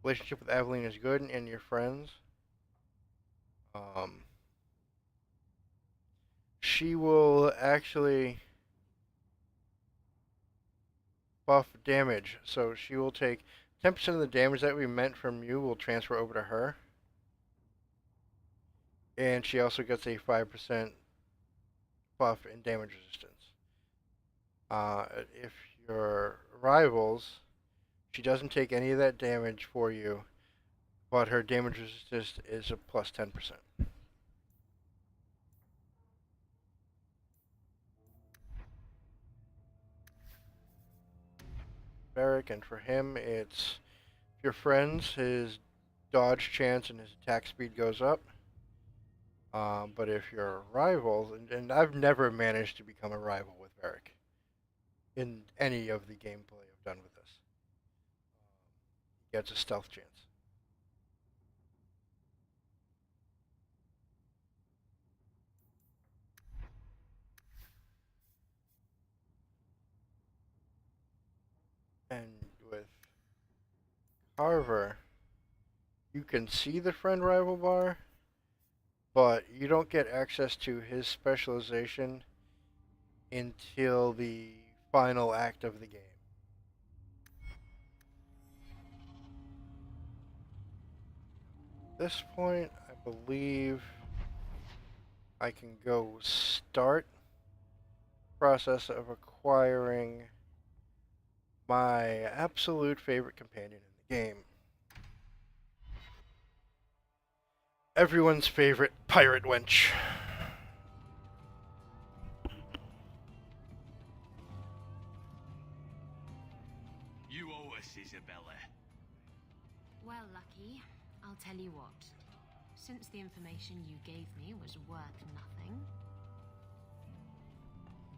Speaker 1: relationship with Aveline is good and you're friends, um, she will actually buff damage. So she will take 10% of the damage that we meant from you will transfer over to her. And she also gets a 5% buff in damage resistance. If you're rivals, she doesn't take any of that damage for you, but her damage resistance is a plus 10%. Beric, and for him, it's if you're friends, his dodge chance and his attack speed goes up. But if you're rivals, and I've never managed to become a rival with Beric in any of the gameplay I've done with this, he gets a stealth chance. And with Carver, you can see the friend rival bar, but you don't get access to his specialization until the final act of the game. At this point, I believe I can go start process of acquiring my absolute favorite companion in the game. Everyone's favorite pirate wench.
Speaker 3: You owe us, Isabella.
Speaker 13: Well, Lucky, I'll tell you what. Since the information you gave me was worth nothing,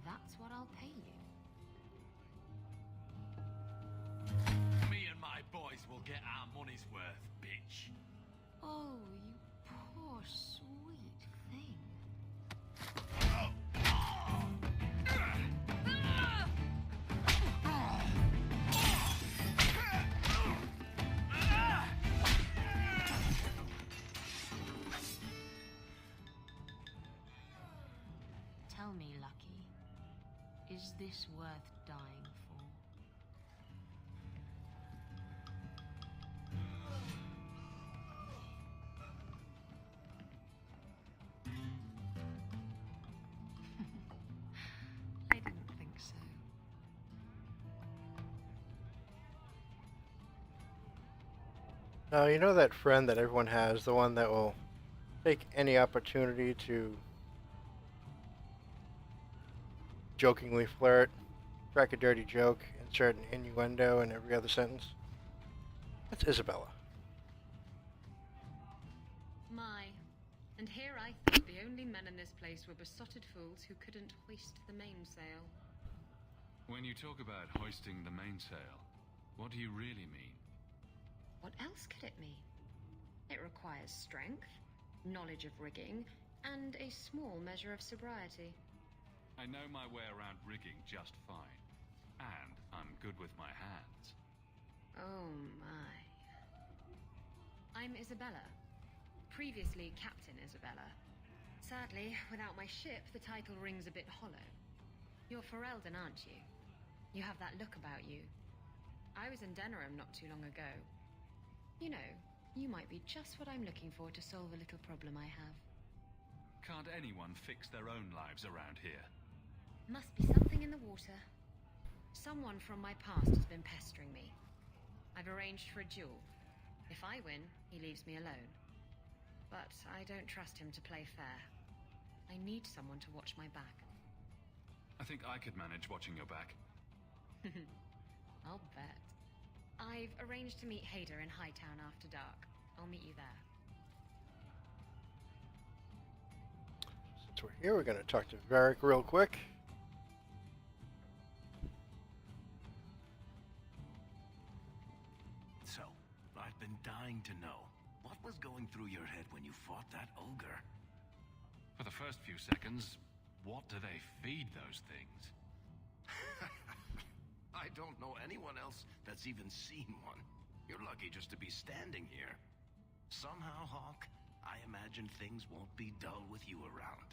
Speaker 13: that's what I'll pay you.
Speaker 3: Me and my boys will get our money's worth, bitch.
Speaker 13: Oh, you poor sweet thing. Tell me, Lucky, is this worth dying for? I didn't think so.
Speaker 1: Now, you know that friend that everyone has, the one that will take any opportunity to jokingly flirt, crack a dirty joke, insert an innuendo in every other sentence? That's Isabella.
Speaker 4: My. And here I thought the only men in this place were besotted fools who couldn't hoist the mainsail.
Speaker 7: When you talk about hoisting the mainsail, what do you really mean?
Speaker 4: What else could it mean? It requires strength, knowledge of rigging, and a small measure of sobriety.
Speaker 7: I know my way around rigging just fine. And I'm good with my hands.
Speaker 4: Oh my. I'm Isabella. Previously Captain Isabella. Sadly, without my ship, the title rings a bit hollow. You're Ferelden, aren't you? You have that look about you. I was in Denerim not too long ago. You know, you might be just what I'm looking for to solve a little problem I have.
Speaker 7: Can't anyone fix their own lives around here?
Speaker 4: Must be something in the water. Someone from my past has been pestering me. I've arranged for a duel. If I win, he leaves me alone. But I don't trust him to play fair. I need someone to watch my back.
Speaker 7: I think I could manage watching your back.
Speaker 4: I'll bet. I've arranged to meet Hader in Hightown after dark. I'll meet you there.
Speaker 1: Since we're here, we're going to talk to Varric real quick.
Speaker 11: So, I've been dying to know. What was going through your head when you fought that ogre?
Speaker 7: For the first few seconds, what do they feed those things?
Speaker 11: I don't know anyone else that's even seen one. You're lucky just to be standing here. Somehow, Hawk, I imagine things won't be dull with you around.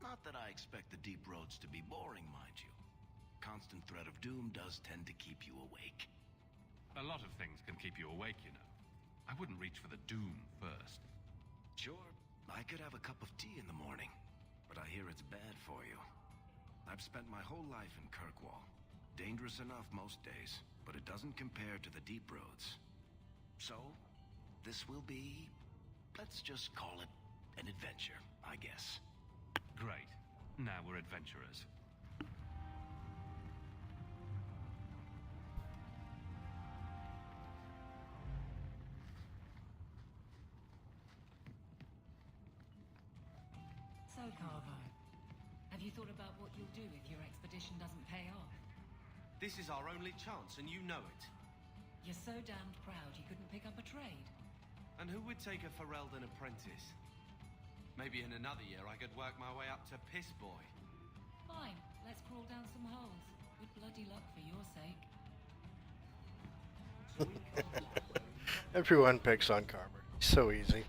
Speaker 11: Not that I expect the deep roads to be boring, mind you. Constant threat of doom does tend to keep you awake.
Speaker 7: A lot of things can keep you awake, you know. I wouldn't reach for the doom first.
Speaker 11: Sure, I could have a cup of tea in the morning, but I hear it's bad for you. I've spent my whole life in Kirkwall. Dangerous enough most days, but it doesn't compare to the deep roads. So, this will be, let's just call it an adventure, I guess.
Speaker 7: Great. Now we're adventurers.
Speaker 14: So, Carvo, have you thought about what you'll do if your expedition doesn't pay off?
Speaker 6: This is our only chance, and you know it.
Speaker 14: You're so damned proud you couldn't pick up a trade.
Speaker 6: And who would take a Ferelden apprentice? Maybe in another year I could work my way up to Piss Boy.
Speaker 14: Fine, let's crawl down some holes. Good bloody luck for your sake.
Speaker 1: Everyone picks on Carver. So easy.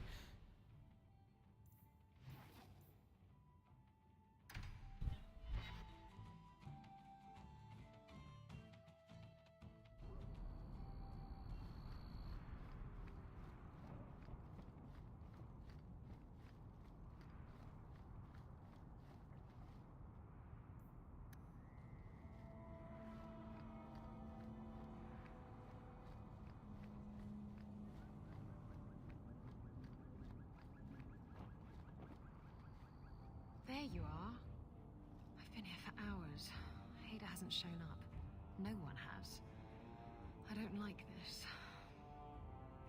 Speaker 4: There you are. I've been here for hours. Hader hasn't shown up. No one has. I don't like this.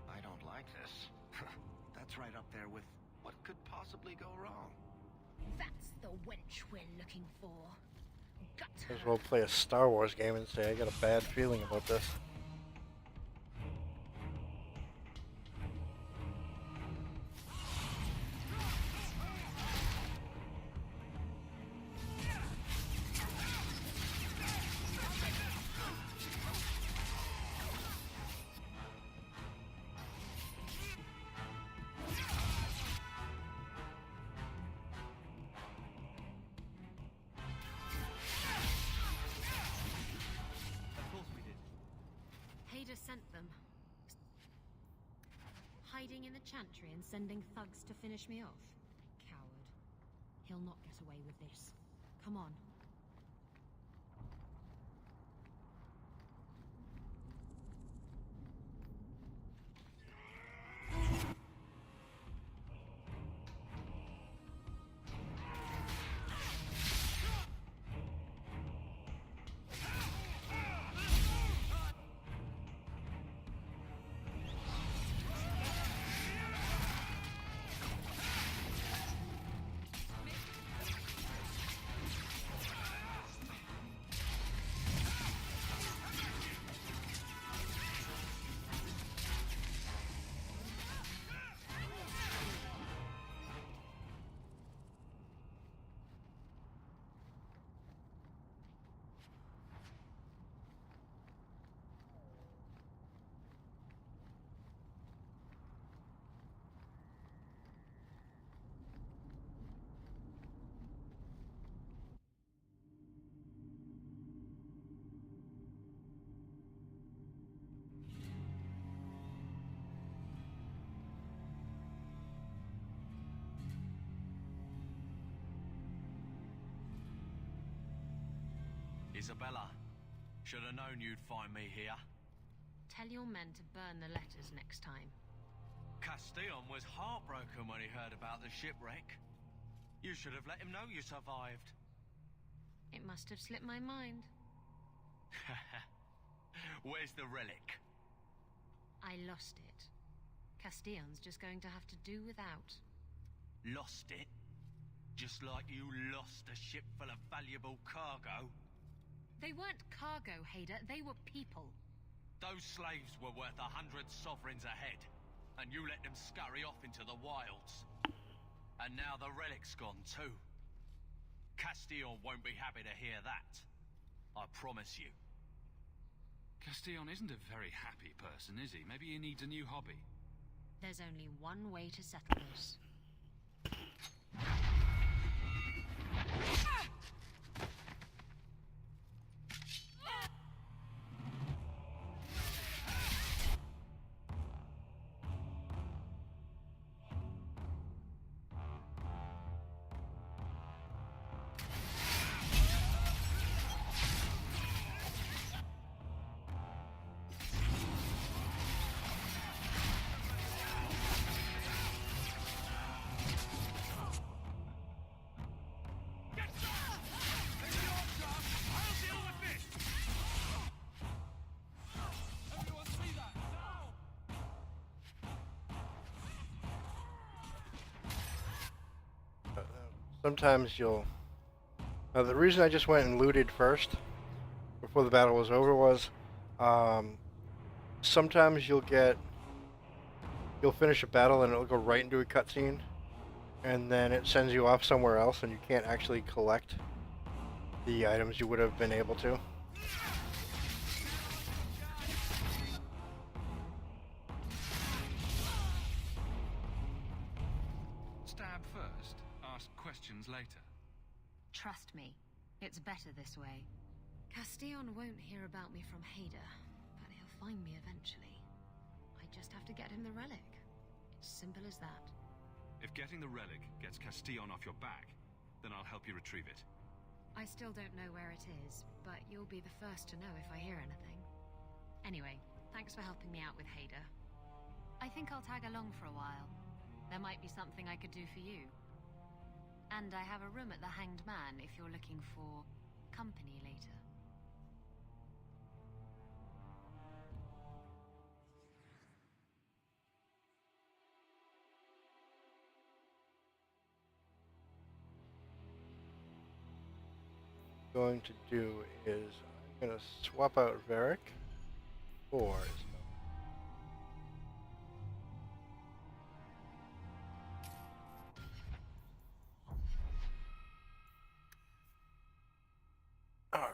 Speaker 11: I don't like this. That's right up there with what could possibly go wrong.
Speaker 13: That's the wench we're looking for. Gut her.
Speaker 1: Might as well play a Star Wars game and say I got a bad feeling about this.
Speaker 4: Sent them. Hiding in the chantry and sending thugs to finish me off. Coward. He'll not get away with this. Come on.
Speaker 3: Isabella, should have known you'd find me here.
Speaker 4: Tell your men to burn the letters next time.
Speaker 3: Castillon was heartbroken when he heard about the shipwreck. You should have let him know you survived.
Speaker 4: It must have slipped my mind.
Speaker 3: Where's the relic?
Speaker 4: I lost it. Castillon's just going to have to do without.
Speaker 3: Lost it? Just like you lost a ship full of valuable cargo?
Speaker 4: They weren't cargo, Hader. They were people.
Speaker 3: Those slaves were worth 100 sovereigns a head, and you let them scurry off into the wilds. And now the relic's gone too. Castillon won't be happy to hear that. I promise you.
Speaker 7: Castillon isn't a very happy person, is he? Maybe he needs a new hobby.
Speaker 4: There's only one way to settle this.
Speaker 1: Sometimes you'll... the reason I just went and looted first, before the battle was over, was... sometimes you'll finish a battle and it'll go right into a cutscene, and then it sends you off somewhere else and you can't actually collect the items you would have been able to.
Speaker 7: Stab first, ask questions later.
Speaker 4: Trust me, it's better this way. Castillon won't hear about me from Hader, but he'll find me eventually. I just have to get him the relic. It's simple as that.
Speaker 7: If getting the relic gets Castillon off your back, then I'll help you retrieve it.
Speaker 4: I still don't know where it is, but you'll be the first to know if I hear anything. Anyway, thanks for helping me out with Hader. I think I'll tag along for a while. There might be something I could do for you. And I have a room at the Hanged Man if you're looking for company later.
Speaker 1: Going to do is I'm going to swap out Varric for Isabella. All right.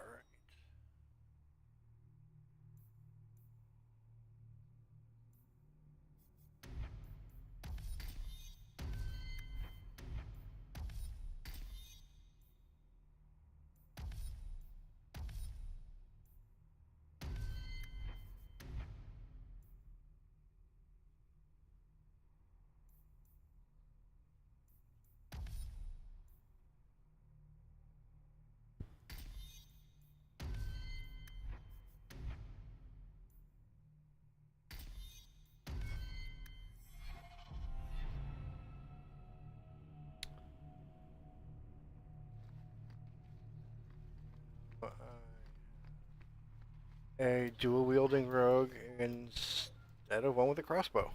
Speaker 1: A dual wielding rogue instead of one with a crossbow.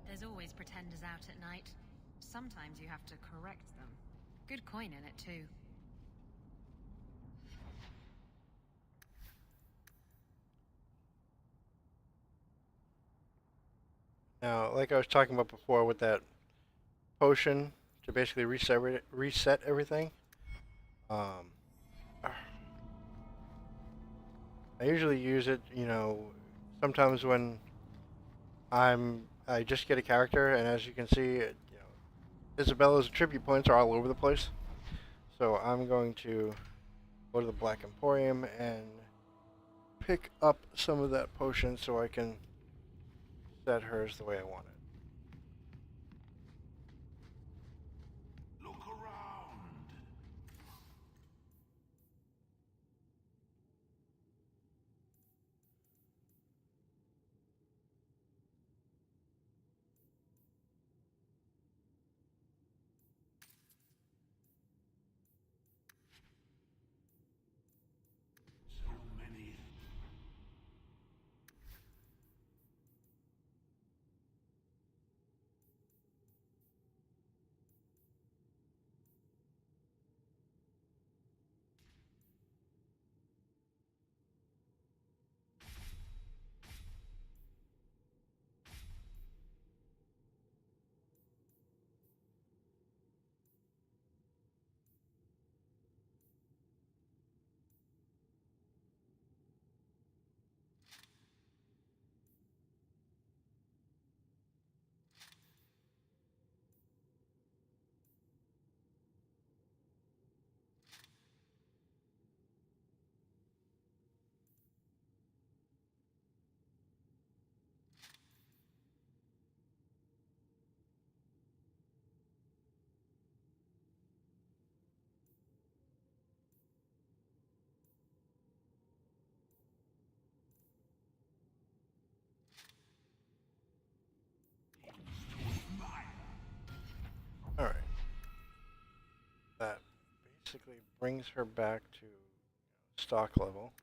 Speaker 4: There's always pretenders out at night. Sometimes you have to correct them. Good coin in it too.
Speaker 1: Now, like I was talking about before with that potion to basically reset everything, I usually use it, sometimes when I just get a character, and as you can see, Isabella's attribute points are all over the place. So I'm going to go to the Black Emporium and pick up some of that potion so I can set hers the way I want it.
Speaker 11: Look around.
Speaker 1: basically brings her back to stock level.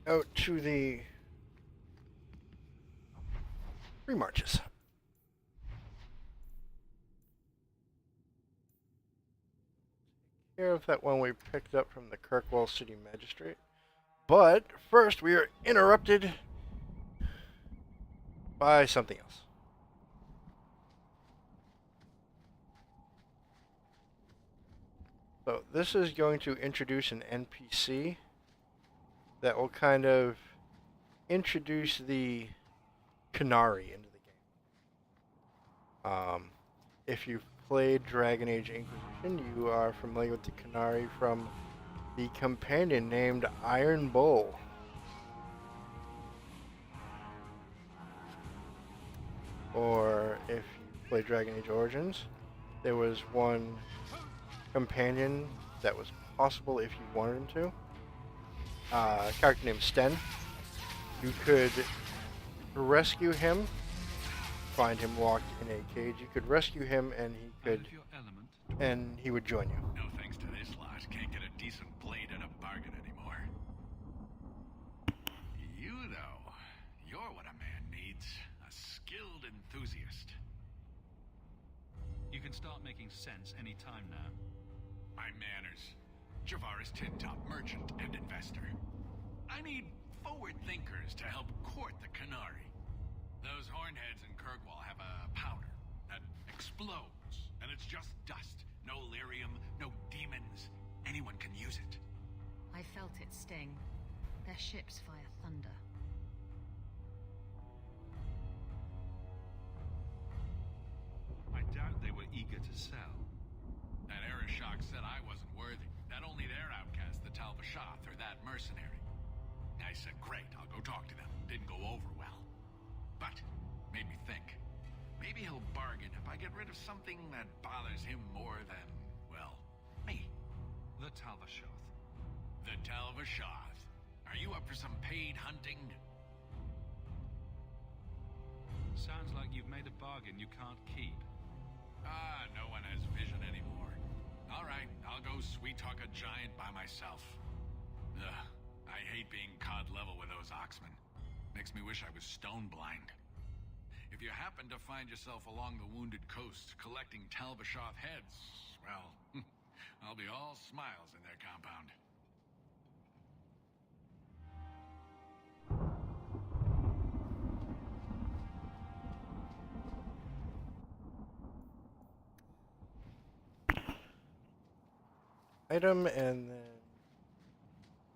Speaker 1: Out to the remarches. Care of that one we picked up from the Kirkwall City Magistrate. But first, we are interrupted by something else. So this is going to introduce an NPC that will kind of introduce the Canary into the game. If you've played Dragon Age Inquisition, you are familiar with the Canary from the companion named Iron Bull. Or if you play Dragon Age Origins, there was one companion that was possible if you wanted him to. A character named Sten. You could rescue him, find him locked in a cage. You could rescue him, and he would join you.
Speaker 11: No thanks to this lot. Can't get a decent blade at a bargain anymore. You, though, you're what a man needs. A skilled enthusiast.
Speaker 7: You can start making sense any time now.
Speaker 11: My manners. Javaris Tintop, merchant and investor. I need forward thinkers to help court the Canary. Those hornheads in Kirkwall have a powder that explodes, and it's just dust. No lyrium, no demons. Anyone can use it.
Speaker 4: I felt it sting. Their ships fire thunder.
Speaker 7: I doubt they were eager to sell.
Speaker 11: That Arishok said I wasn't worthy. That only their outcast, the Talvashath, or that mercenary. I said, great, I'll go talk to them. Didn't go over well. But, made me think. Maybe he'll bargain if I get rid of something that bothers him more than, well, me.
Speaker 7: The Talvashath.
Speaker 11: The Talvashath. Are you up for some paid hunting?
Speaker 7: Sounds like you've made a bargain you can't keep.
Speaker 11: Ah, no one has vision anymore. All right, I'll go sweet-talk a giant by myself. Ugh, I hate being cod level with those oxmen. Makes me wish I was stone blind. If you happen to find yourself along the Wounded Coast collecting Talvashath heads, well, I'll be all smiles in their compound.
Speaker 1: Item, and then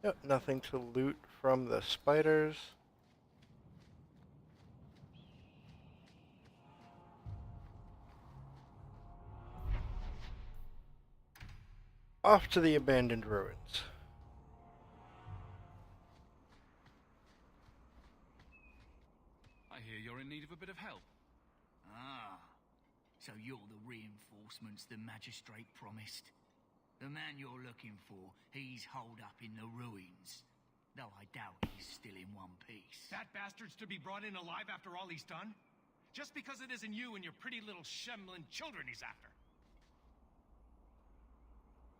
Speaker 1: yep, nothing to loot from the spiders. Off to the abandoned ruins.
Speaker 7: I hear you're in need of a bit of help.
Speaker 8: Ah, so you're the reinforcements the magistrate promised. The man you're looking for, he's holed up in the ruins. Though I doubt he's still in one piece.
Speaker 15: That bastard's to be brought in alive after all he's done?
Speaker 3: Just because it isn't you and your pretty little shemlin children he's after.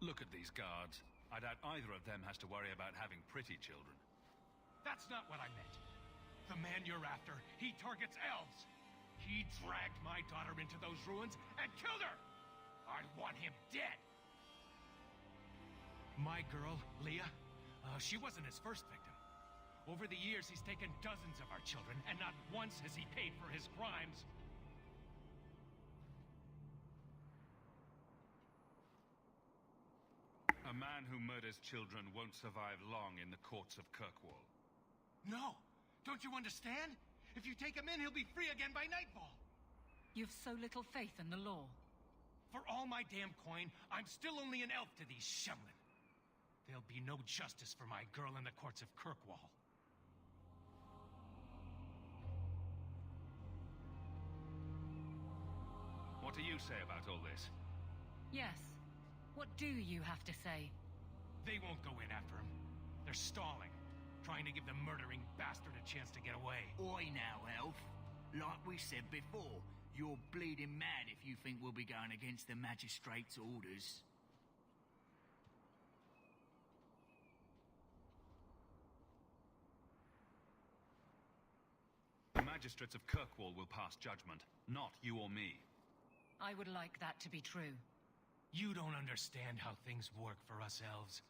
Speaker 7: Look at these guards. I doubt either of them has to worry about having pretty children.
Speaker 3: That's not what I meant. The man you're after, he targets elves. He dragged my daughter into those ruins and killed her! I want him dead! My girl, Leah, she wasn't his first victim. Over the years, he's taken dozens of our children, and not once has he paid for his crimes.
Speaker 7: A man who murders children won't survive long in the courts of Kirkwall.
Speaker 3: No! Don't you understand? If you take him in, he'll be free again by nightfall.
Speaker 14: You've so little faith in the law.
Speaker 3: For all my damn coin, I'm still only an elf to these shemlin. There'll be no justice for my girl in the courts of Kirkwall.
Speaker 7: What do you say about all this?
Speaker 14: Yes. What do you have to say?
Speaker 3: They won't go in after him. They're stalling, trying to give the murdering bastard a chance to get away.
Speaker 8: Oi now, elf. Like we said before, you're bleeding mad if you think we'll be going against the magistrate's orders.
Speaker 7: The magistrates of Kirkwall will pass judgment, not you or me.
Speaker 14: I would like that to be true.
Speaker 3: You don't understand how things work for us elves.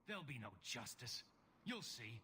Speaker 3: There'll be no justice. You'll see.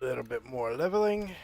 Speaker 1: little bit more leveling.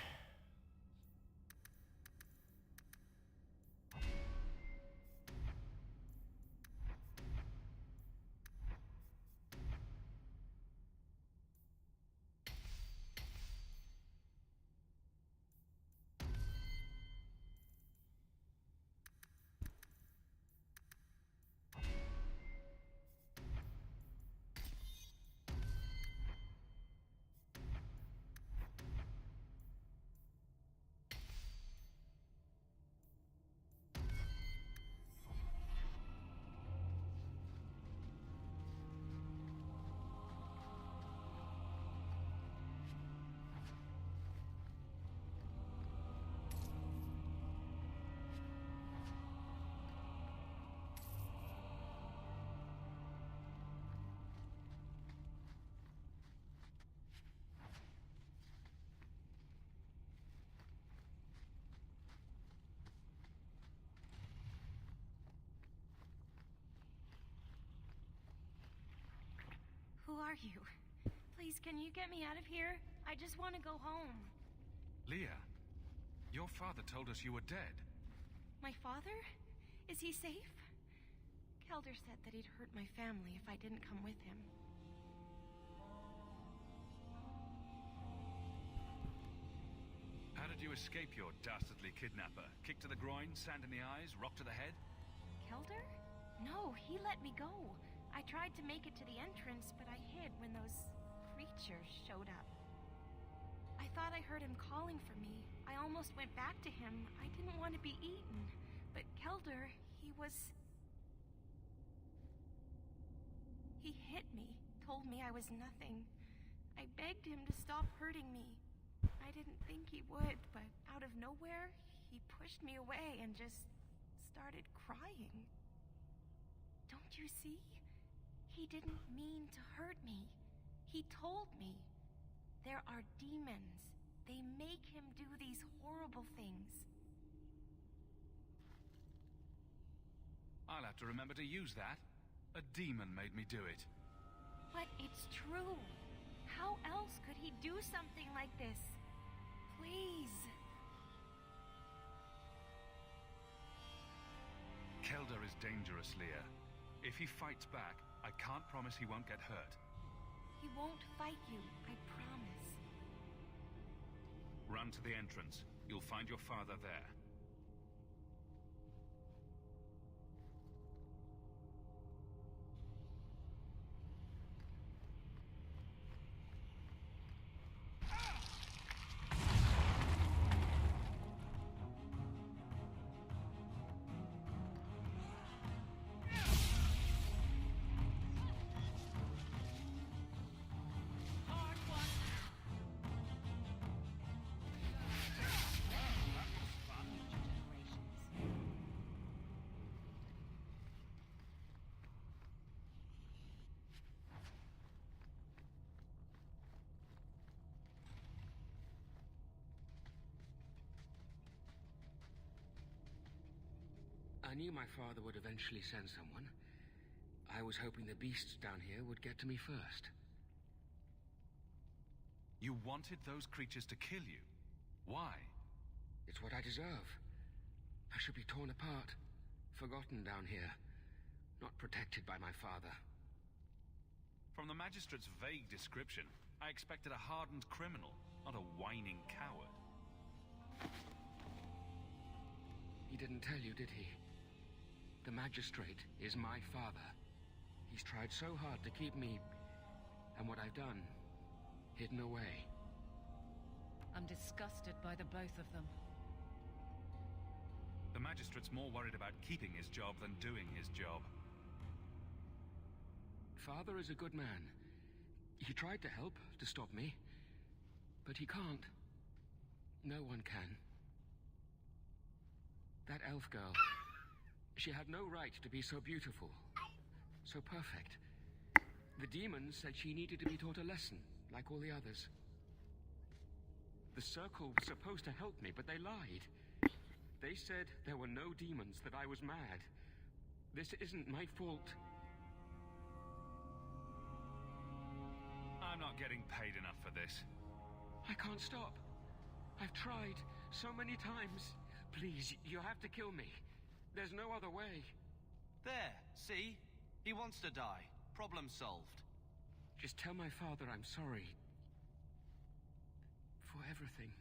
Speaker 9: Who are you? Please, can you get me out of here? I just want to go home.
Speaker 7: Leah, your father told us you were dead.
Speaker 9: My father? Is he safe? Kelder said that he'd hurt my family if I didn't come with him.
Speaker 7: How did you escape your dastardly kidnapper? Kick to the groin, sand in the eyes, rock to the head?
Speaker 9: Kelder? No, he let me go. I tried to make it to the entrance, but I hid when those creatures showed up. I thought I heard him calling for me. I almost went back to him. I didn't want to be eaten. But Kelder, he hit me, told me I was nothing. I begged him to stop hurting me. I didn't think he would, but out of nowhere, he pushed me away and just started crying. Don't you see? He didn't mean to hurt me. He told me. There are demons. They make him do these horrible things.
Speaker 7: I'll have to remember to use that. A demon made me do it.
Speaker 9: But it's true. How else could he do something like this? Please.
Speaker 7: Kelder is dangerous, Leah. If he fights back, I can't promise he won't get hurt.
Speaker 9: He won't fight you, I promise.
Speaker 7: Run to the entrance. You'll find your father there.
Speaker 15: I knew my father would eventually send someone. I was hoping the beasts down here would get to me first.
Speaker 7: You wanted those creatures to kill you. Why?
Speaker 15: It's what I deserve. I should be torn apart, forgotten down here, not protected by my father.
Speaker 7: From the Magistrate's vague description, I expected a hardened criminal, not a whining coward.
Speaker 15: He didn't tell you, did he? The Magistrate is my father. He's tried so hard to keep me, and what I've done, hidden away.
Speaker 14: I'm disgusted by the both of them.
Speaker 7: The Magistrate's more worried about keeping his job than doing his job.
Speaker 15: Father is a good man. He tried to help, to stop me. But he can't. No one can. That elf girl... She had no right to be so beautiful, so perfect. The demons said she needed to be taught a lesson, like all the others. The Circle was supposed to help me, but they lied. They said there were no demons, that I was mad. This isn't my fault.
Speaker 7: I'm not getting paid enough for this.
Speaker 15: I can't stop. I've tried so many times. Please, you have to kill me. There's no other way.
Speaker 10: There, see? He wants to die. Problem solved.
Speaker 15: Just tell my father I'm sorry. For everything.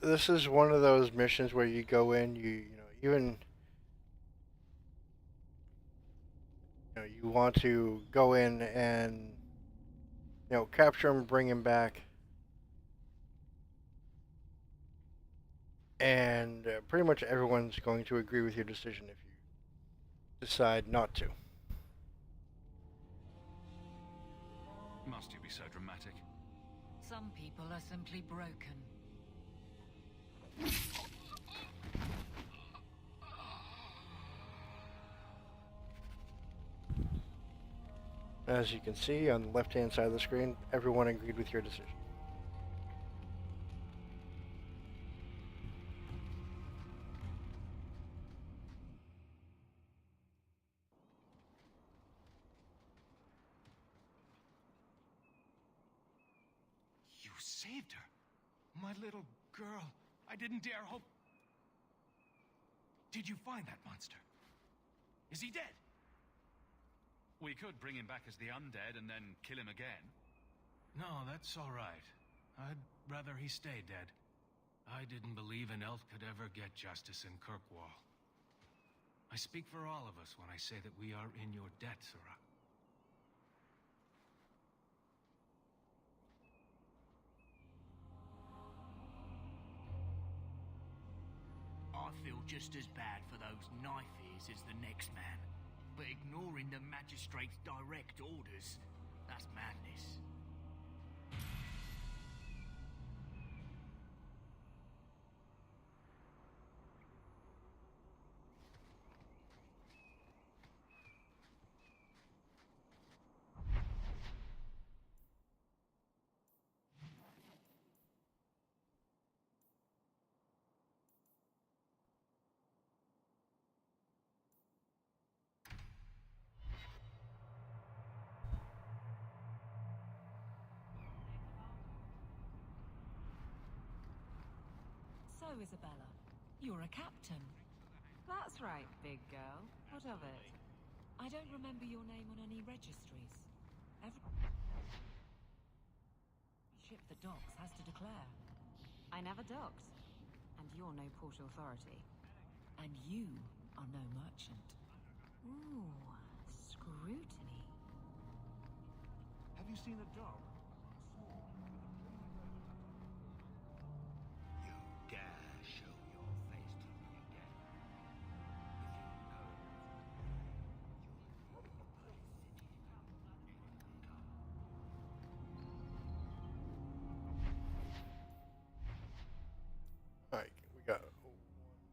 Speaker 1: This is one of those missions where you go in, you know, even you know, you want to go in and capture him, bring him back, and pretty much everyone's going to agree with your decision if you decide not to.
Speaker 7: Must you be so dramatic?
Speaker 14: Some people are simply broken.
Speaker 1: As you can see on the left-hand side of the screen, everyone agreed with your decision.
Speaker 3: You saved her. My little girl. I didn't dare hope. Did you find that monster? Is he dead?
Speaker 7: We could bring him back as the undead and then kill him again.
Speaker 3: No, that's all right. I'd rather he stay dead. I didn't believe an elf could ever get justice in Kirkwall. I speak for all of us when I say that we are in your debt, Sirrah.
Speaker 8: I feel just as bad for those knife ears as the next man. But ignoring the magistrate's direct orders, that's madness.
Speaker 14: So, Isabella, you're a captain. That's right, big girl. What of it? I don't remember your name on any registries. Every ship that docks has to declare.
Speaker 16: I never docked. And you're no port authority.
Speaker 14: And you are no merchant.
Speaker 16: Ooh, scrutiny.
Speaker 3: Have you seen a dog?
Speaker 11: You dare show your face to me again.
Speaker 1: Alright, we got one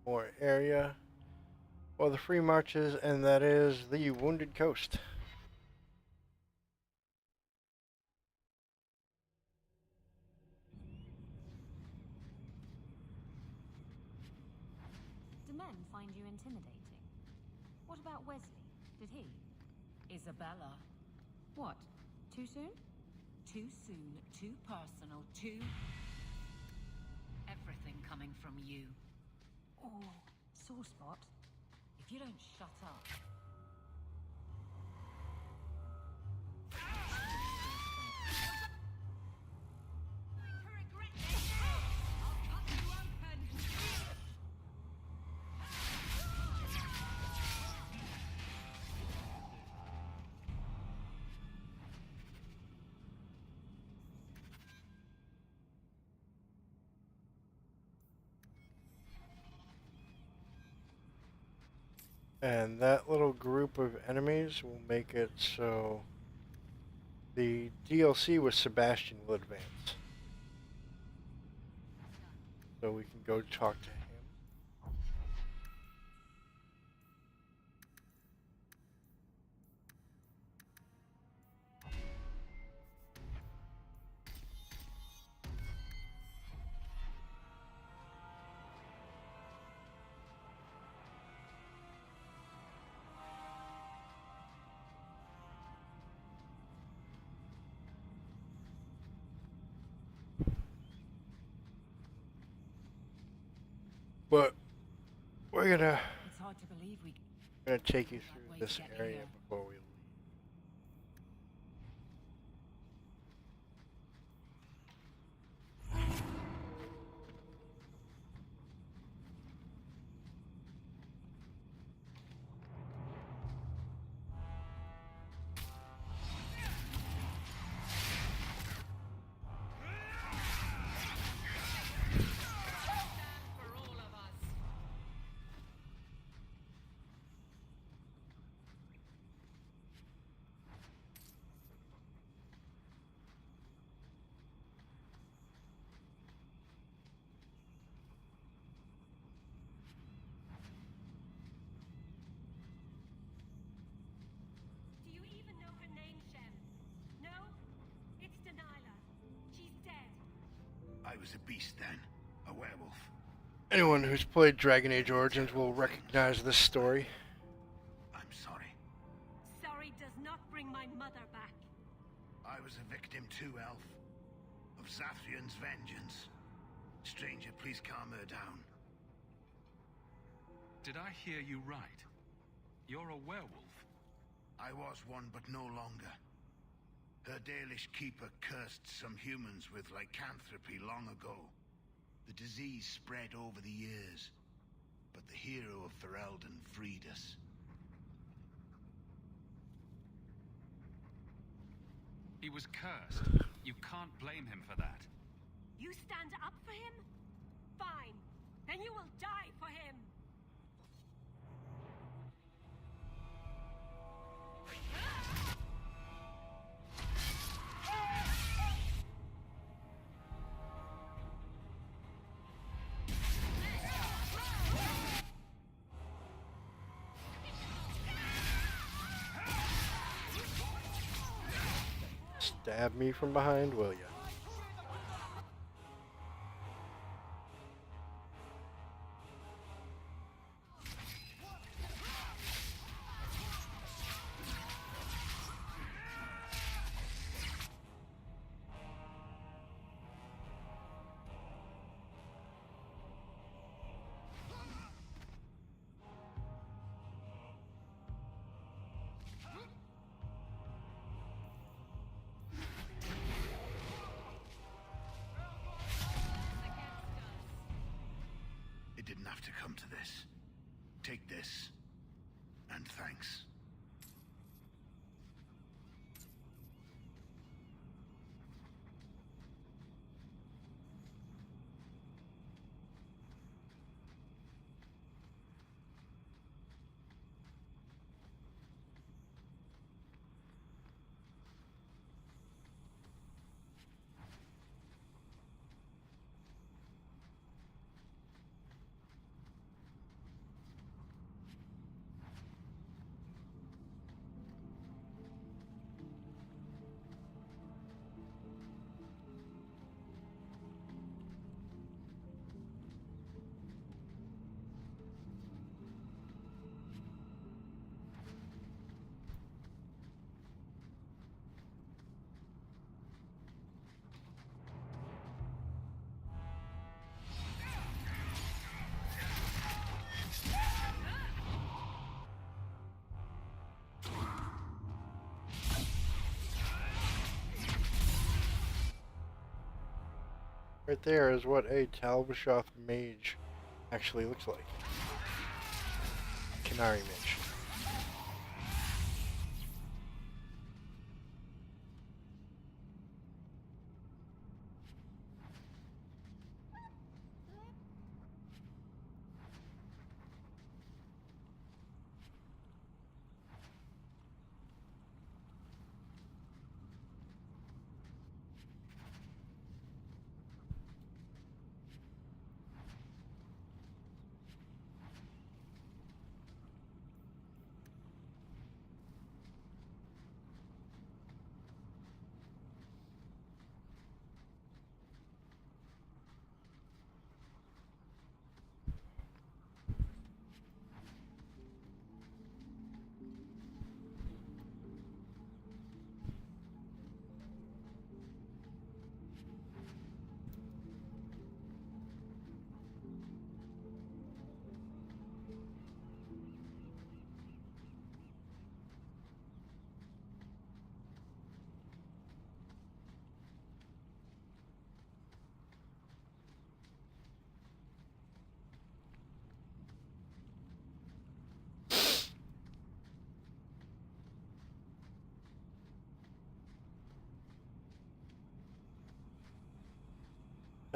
Speaker 1: more area for the free marches, and that is the Wounded Coast.
Speaker 16: Do men find you intimidating? What about Wesley? Did he?
Speaker 14: Isabella. What?
Speaker 16: Too soon?
Speaker 14: Too soon, too personal, too... Everything coming from you.
Speaker 16: Oh, sore spot.
Speaker 14: If you don't shut up...
Speaker 1: And that little group of enemies will make it so the DLC with Sebastian will advance. So we can go talk to him. But we're gonna
Speaker 14: It's hard to believe we
Speaker 1: take you through
Speaker 14: way to
Speaker 1: this
Speaker 14: get me
Speaker 1: area
Speaker 14: here.
Speaker 1: before we leave.
Speaker 9: Do you even know her name, Shem? No? It's Delilah. She's dead.
Speaker 5: I was a beast then. A werewolf.
Speaker 1: Anyone who's played Dragon Age Origins will recognize this story.
Speaker 5: I'm sorry.
Speaker 9: Sorry does not bring my mother back.
Speaker 5: I was a victim too, Elf. Of Zathrian's vengeance. Stranger, please calm her down.
Speaker 7: Did I hear you right? You're a werewolf?
Speaker 5: I was one, but no longer. Her Dalish keeper cursed some humans with lycanthropy long ago. The disease spread over the years, but the hero of Ferelden freed us.
Speaker 7: He was cursed. You can't blame him for that.
Speaker 9: You stand up for him? Fine. Then you will die for him.
Speaker 1: Stab me from behind, will ya?
Speaker 5: It didn't have to come to this. Take this. And thanks.
Speaker 1: Right there is what a Talbashoth mage actually looks like. Canary mage.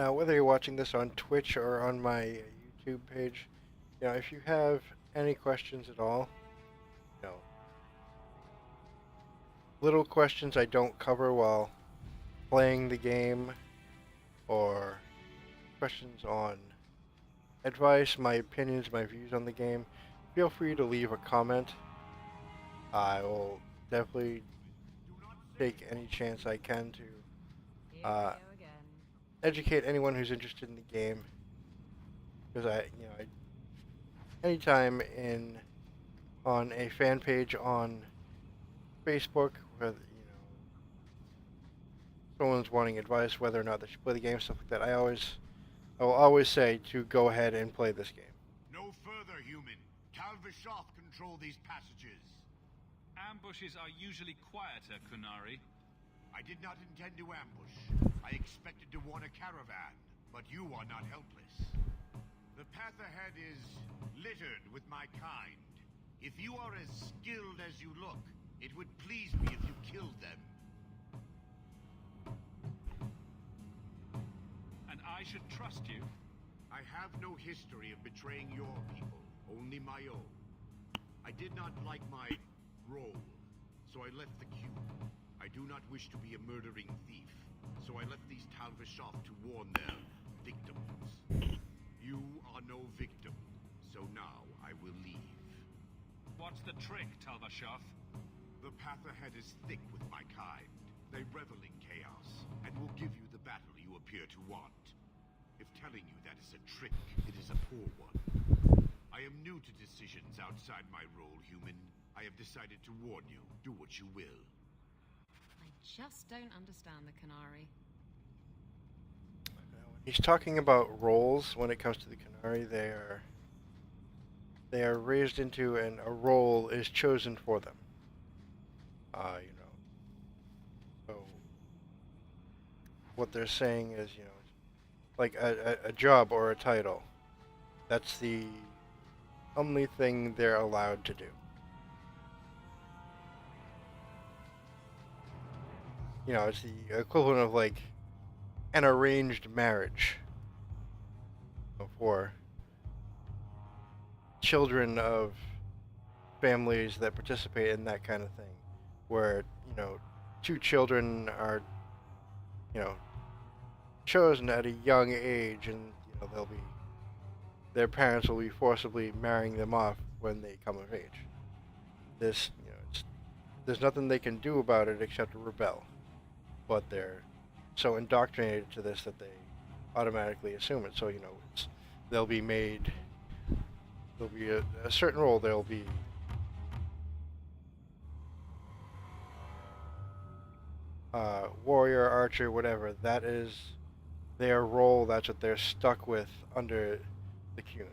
Speaker 1: Now, whether you're watching this on Twitch or on my YouTube page, if you have any questions at all, you know, little questions I don't cover while playing the game, or questions on advice, my opinions, my views on the game, feel free to leave a comment. I will definitely take any chance I can to educate anyone who's interested in the game. Because anytime on a fan page on Facebook, where someone's wanting advice whether or not they should play the game, stuff like that, I will always say to go ahead and play this game.
Speaker 17: No further, human. Calvishoth control these passages.
Speaker 7: Ambushes are usually quieter, Kunari.
Speaker 17: I did not intend to ambush. I expected to warn a caravan, but you are not helpless. The path ahead is littered with my kind. If you are as skilled as you look, it would please me if you killed them.
Speaker 7: And I should trust you?
Speaker 17: I have no history of betraying your people, only my own. I did not like my role, so I left the cube. I do not wish to be a murdering thief, so I left these Talvishoth to warn their victims. You are no victim, so now I will leave.
Speaker 7: What's the trick, Talvishoth?
Speaker 17: The path ahead is thick with my kind. They revel in chaos, and will give you the battle you appear to want. If telling you that is a trick, it is a poor one. I am new to decisions outside my role, human. I have decided to warn you. Do what you will.
Speaker 4: I just don't understand the Kunari.
Speaker 1: He's talking about roles when it comes to the Kunari. They are raised into, and a role is chosen for them. So what they're saying is, like a job or a title. That's the only thing they're allowed to do. It's the equivalent of like an arranged marriage for children of families that participate in that kind of thing, where two children are chosen at a young age, and their parents will be forcibly marrying them off when they come of age. There's nothing they can do about it except rebel, but they're so indoctrinated to this that they automatically assume it. So they'll be made. There'll be a certain role. There'll be warrior, archer, whatever. That is their role. That's what they're stuck with under the Qun.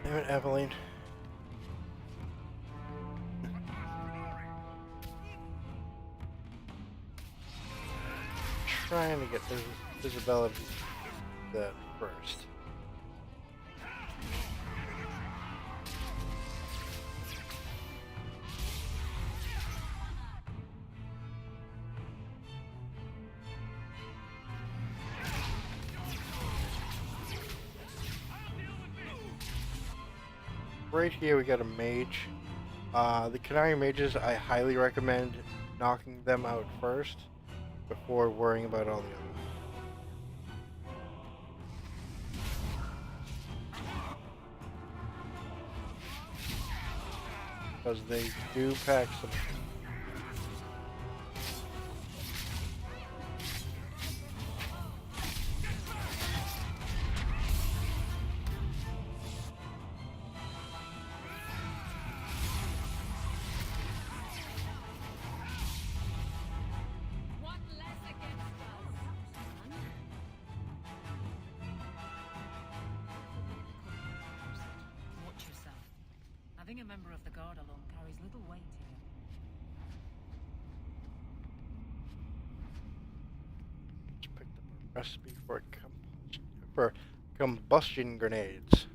Speaker 1: Damn it, Eveline. Trying to get Isabella to do that first. Right here we got a mage. The Canary mages, I highly recommend knocking them out first before worrying about all the others. Because they do pack some.
Speaker 14: Watch yourself. Having a member of the guard along carries little weight here.
Speaker 1: Just picked up a recipe for combustion grenades.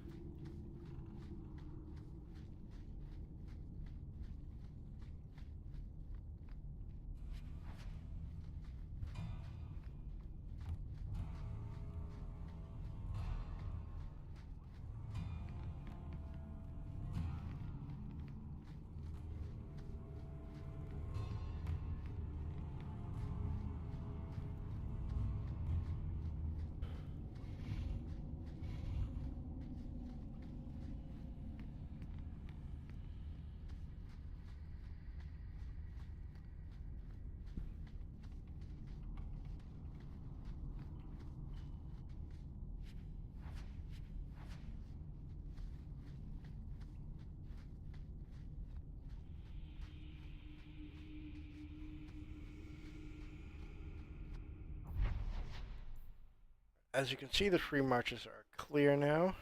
Speaker 1: As you can see, the free marches are clear now.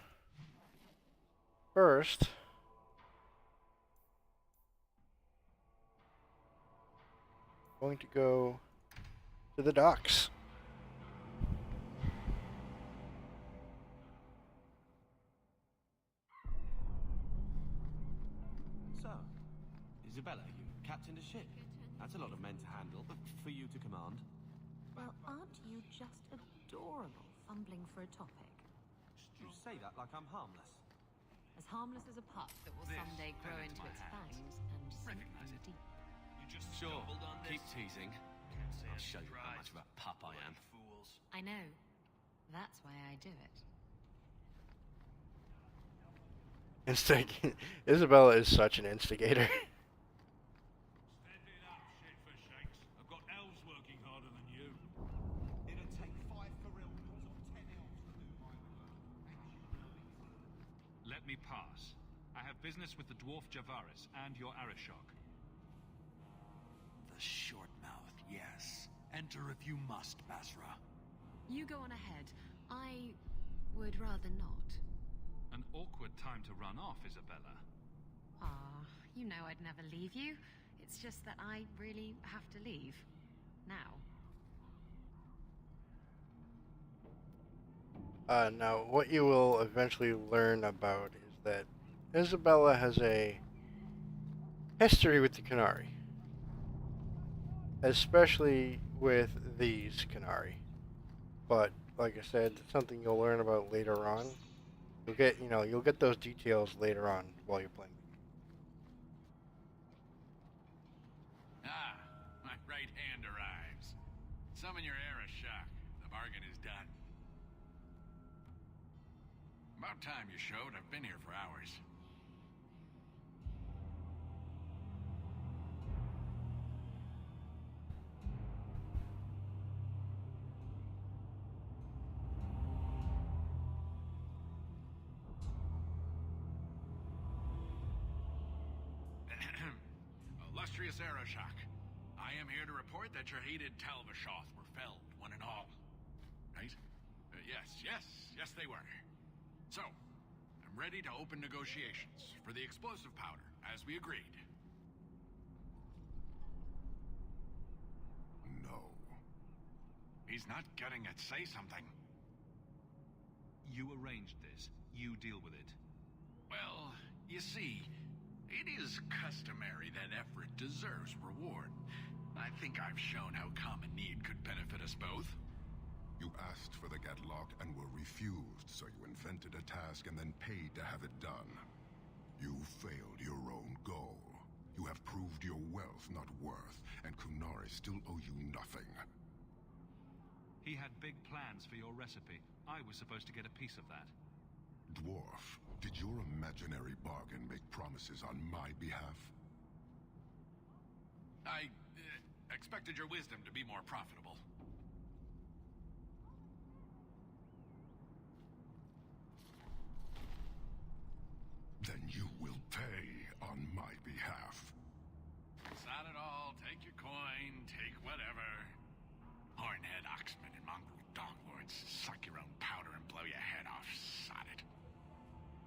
Speaker 1: First, going to go to the docks.
Speaker 18: So, Isabella, you captained a ship. That's a lot of men to handle, but for you to command.
Speaker 16: Well, aren't you just adorable, fumbling for a topic?
Speaker 18: You say that like I'm harmless.
Speaker 4: As harmless as a pup that will someday grow into its fangs and sink in deep.
Speaker 3: You just
Speaker 18: Sure,
Speaker 3: stumbled on
Speaker 18: keep
Speaker 3: this.
Speaker 18: teasing.
Speaker 3: Can't say
Speaker 18: I'll
Speaker 3: I'm
Speaker 18: show you how much
Speaker 3: surprised.
Speaker 18: of a pup I am.
Speaker 3: Fools.
Speaker 4: I know. That's why I do it.
Speaker 1: Isabella is such an instigator.
Speaker 7: Step it up, shit for shakes. I've got elves working harder than you.
Speaker 17: It'd take 5 Ferelgans or 10 elves to do my work.
Speaker 7: Let me pass. I have business with the dwarf Javaris and your Arishok.
Speaker 5: The short mouth, yes. Enter if you must, Basra.
Speaker 4: You go on ahead. I would rather not.
Speaker 7: An awkward time to run off, Isabella.
Speaker 4: Ah, you know I'd never leave you. It's just that I really have to leave. Now.
Speaker 1: Now, what you will eventually learn about is that Isabella has a history with the Canary. Especially with these Canary. But, like I said, it's something you'll learn about later on. You'll get those details later on while you're playing.
Speaker 5: Ah, my right hand arrives. Summon your Arishok. The bargain is done. About time you showed. I've been here for hours. Illustrious Arishok, I am here to report that your hated Talvashoth were felled, one and all. Right? Yes, they were. So,
Speaker 19: I'm ready to open negotiations for the explosive powder, as we agreed.
Speaker 17: No.
Speaker 19: He's not getting it. Say something.
Speaker 7: You arranged this. You deal with it.
Speaker 19: Well, you see, it is customary that effort deserves reward. I think I've shown how common need could benefit us both.
Speaker 17: You asked for the Gatlock and were refused, so you invented a task and then paid to have it done. You failed your own goal. You have proved your wealth not worth, and Kunari still owe you nothing.
Speaker 7: He had big plans for your recipe. I was supposed to get a piece of that.
Speaker 17: Dwarf, did your imaginary bargain make promises on my behalf?
Speaker 19: I expected your wisdom to be more profitable.
Speaker 17: Then you will pay on my behalf.
Speaker 19: Not at all. Take your coin, take whatever. Hornhead Oxman and mongrel doglords, suck your own powder and blow your head off, sod it.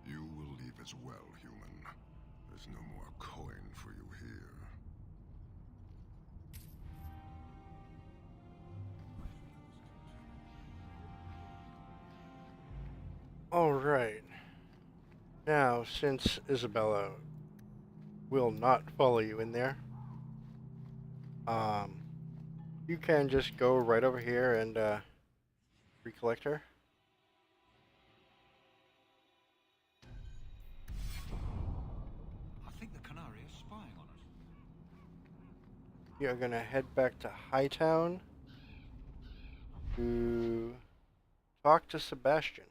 Speaker 17: You will leave as well, human. There's no more coin for you here.
Speaker 1: Alright. Now, since Isabella will not follow you in there, you can just go right over here and recollect her.
Speaker 3: I think the Canary is spying on us.
Speaker 1: You're gonna head back to Hightown to talk to Sebastian.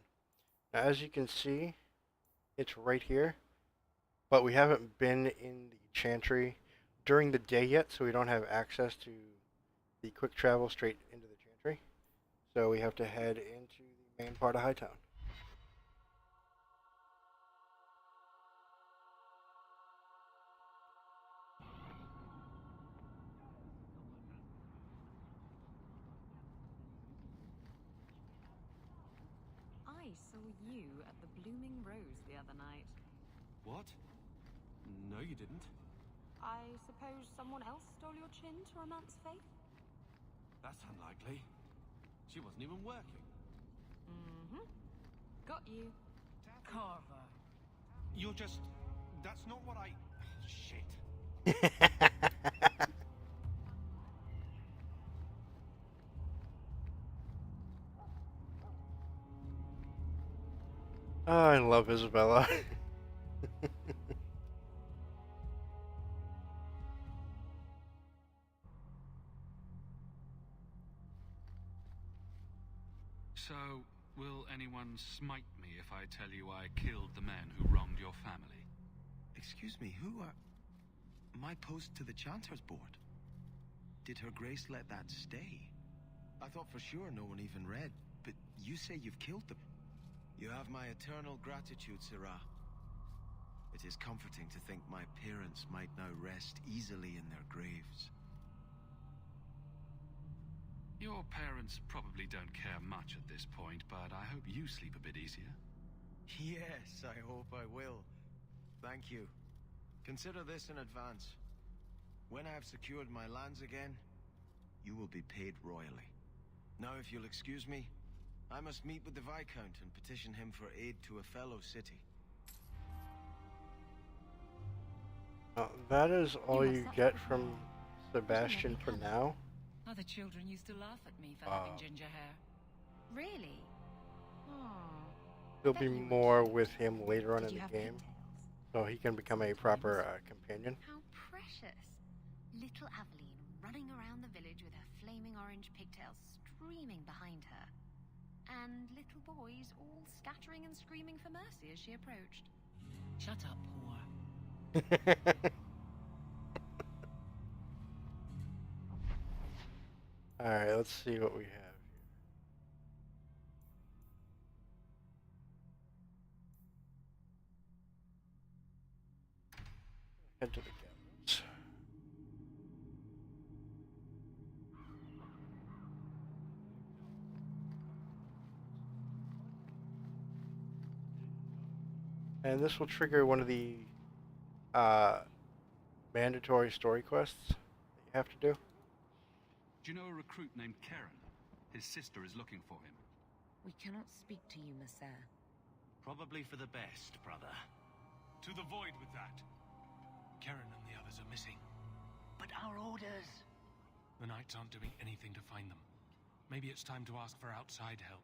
Speaker 1: Now, as you can see, it's right here, but we haven't been in the Chantry during the day yet, so we don't have access to the quick travel straight into the Chantry. So we have to head into the main part of Hightown.
Speaker 14: I saw you at the Blooming Rose the other night.
Speaker 18: What? No, you didn't.
Speaker 14: I suppose someone else stole your chin to romance Faith?
Speaker 18: That's unlikely. She wasn't even working.
Speaker 14: Mm-hmm. Got you.
Speaker 3: Carver. You're just... That's not what I... Shit.
Speaker 1: Oh, I love Isabella.
Speaker 7: So, will anyone smite me if I tell you I killed the men who wronged your family?
Speaker 11: Excuse me, who are... My post to the Chanter's board? Did Her Grace let that stay? I thought for sure no one even read, but you say you've killed them. You have my eternal gratitude, Sirrah. It is comforting to think my parents might now rest easily in their graves.
Speaker 7: Your parents probably don't care much at this point, but I hope you sleep a bit easier.
Speaker 11: Yes, I hope I will. Thank you. Consider this in advance. When I have secured my lands again, you will be paid royally. Now, if you'll excuse me, I must meet with the Viscount and petition him for aid to a fellow city.
Speaker 1: That is all you get from Sebastian for now.
Speaker 14: Other children used to laugh at me for having ginger hair. Really? Oh.
Speaker 1: There'll be more with him later on in the game, so he can become a proper companion.
Speaker 13: How precious. Little Aveline running around the village with her flaming orange pigtails streaming behind her. And little boys all scattering and screaming for mercy as she approached.
Speaker 14: Shut up, whore.
Speaker 1: Alright, let's see what we have here. Head to the cabins. And this will trigger one of the uh, mandatory story quests that you have to do.
Speaker 7: Do you know a recruit named Karen? His sister is looking for him.
Speaker 20: We cannot speak to you, Messer.
Speaker 18: Probably for the best, brother.
Speaker 3: To the void with that. Karen and the others are missing.
Speaker 8: But our orders...
Speaker 3: The Knights aren't doing anything to find them. Maybe it's time to ask for outside help.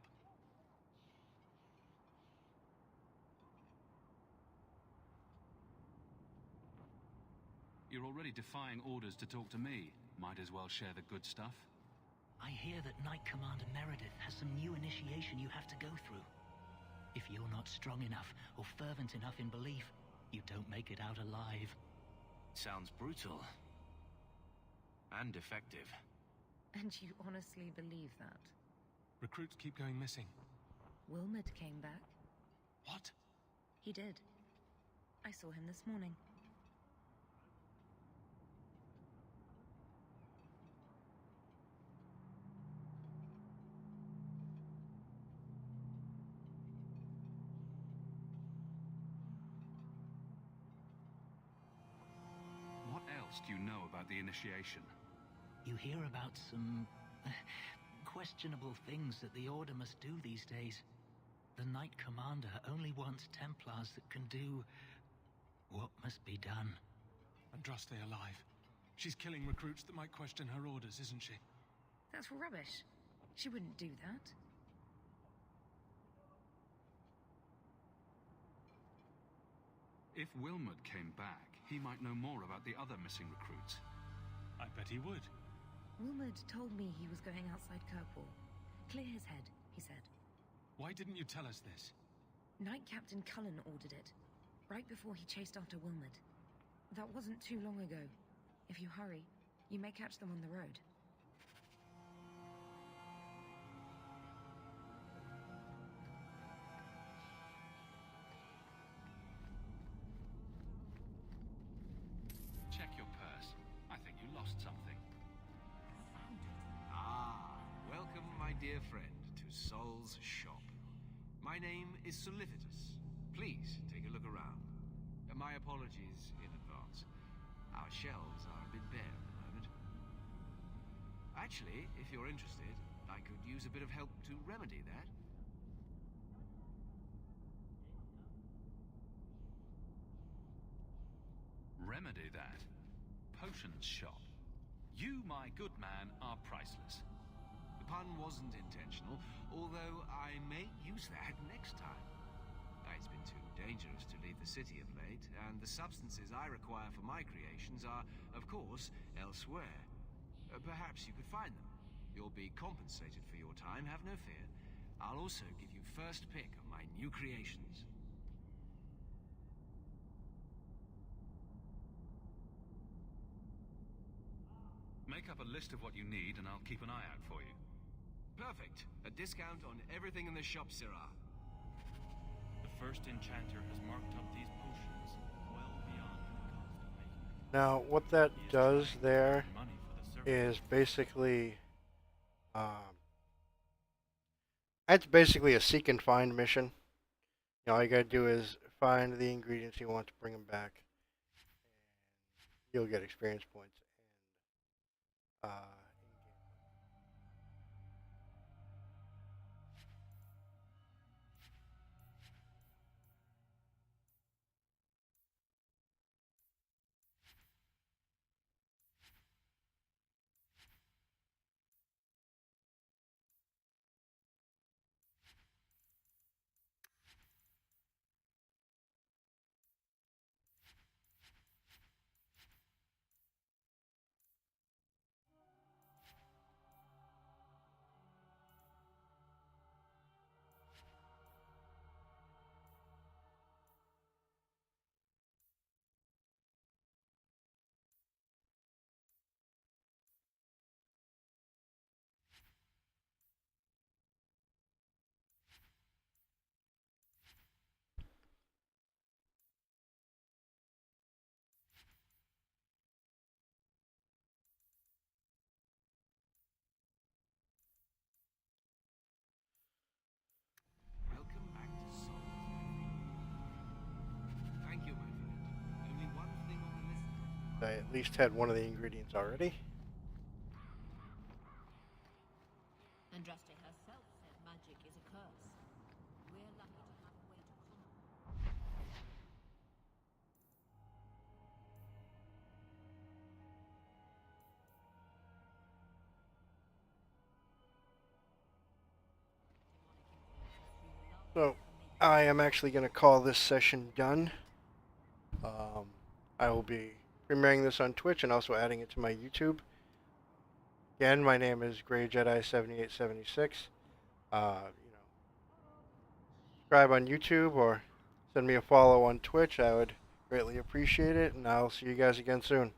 Speaker 7: You're already defying orders to talk to me. Might as well share the good stuff.
Speaker 8: I hear that Knight Commander Meredith has some new initiation you have to go through. If you're not strong enough or fervent enough in belief, you don't make it out alive.
Speaker 11: Sounds brutal. And effective.
Speaker 20: And you honestly believe that?
Speaker 3: Recruits keep going missing.
Speaker 20: Wilmot came back.
Speaker 3: What?
Speaker 20: He did. I saw him this morning.
Speaker 7: What else do you know about the initiation?
Speaker 8: You hear about some... questionable things that the Order must do these days. The Knight Commander only wants Templars that can do... what must be done.
Speaker 3: Andraste alive. She's killing recruits that might question her orders, isn't she?
Speaker 20: That's rubbish. She wouldn't do that.
Speaker 7: If Wilmot came back, he might know more about the other missing recruits.
Speaker 3: I bet he would.
Speaker 20: Wilmot told me he was going outside Kirkwall. Clear his head, he said.
Speaker 3: Why didn't you tell us this?
Speaker 20: Knight Captain Cullen ordered it, right before he chased after Wilmot. That wasn't too long ago. If you hurry, you may catch them on the road.
Speaker 7: Check your purse. I think you lost something.
Speaker 11: Ah, welcome, my dear friend, to Sol's shop. My name is Solicitus. Please take a look around. My apologies in advance. Our shelves are a bit bare at the moment. Actually, if you're interested, I could use a bit of help to remedy that.
Speaker 7: Remedy that? Potions shop. You, my good man, are priceless.
Speaker 11: The pun wasn't intentional, although I may use that next time. It's been too dangerous to leave the city of late, and the substances I require for my creations are, of course, elsewhere. Perhaps you could find them. You'll be compensated for your time, have no fear. I'll also give you first pick of my new creations.
Speaker 7: Make up a list of what you need, and I'll keep an eye out for you.
Speaker 11: Perfect. A discount on everything in the shop, Sirrah.
Speaker 3: The first enchanter has marked up these potions well beyond the cost of making them.
Speaker 1: Now, what that does there is basically, it's basically a seek and find mission. You know, all you gotta do is find the ingredients you want to bring them back, and you'll get experience points and in-game. I at least had one of the ingredients already.
Speaker 12: Andraste herself said magic is a curse. We're lucky to have a way to combat.
Speaker 1: So, I am actually going to call this session done. I will be premiering this on Twitch and also adding it to my YouTube. Again, my name is Grey Jedi 7876. Subscribe on YouTube or send me a follow on Twitch. I would greatly appreciate it, and I'll see you guys again soon.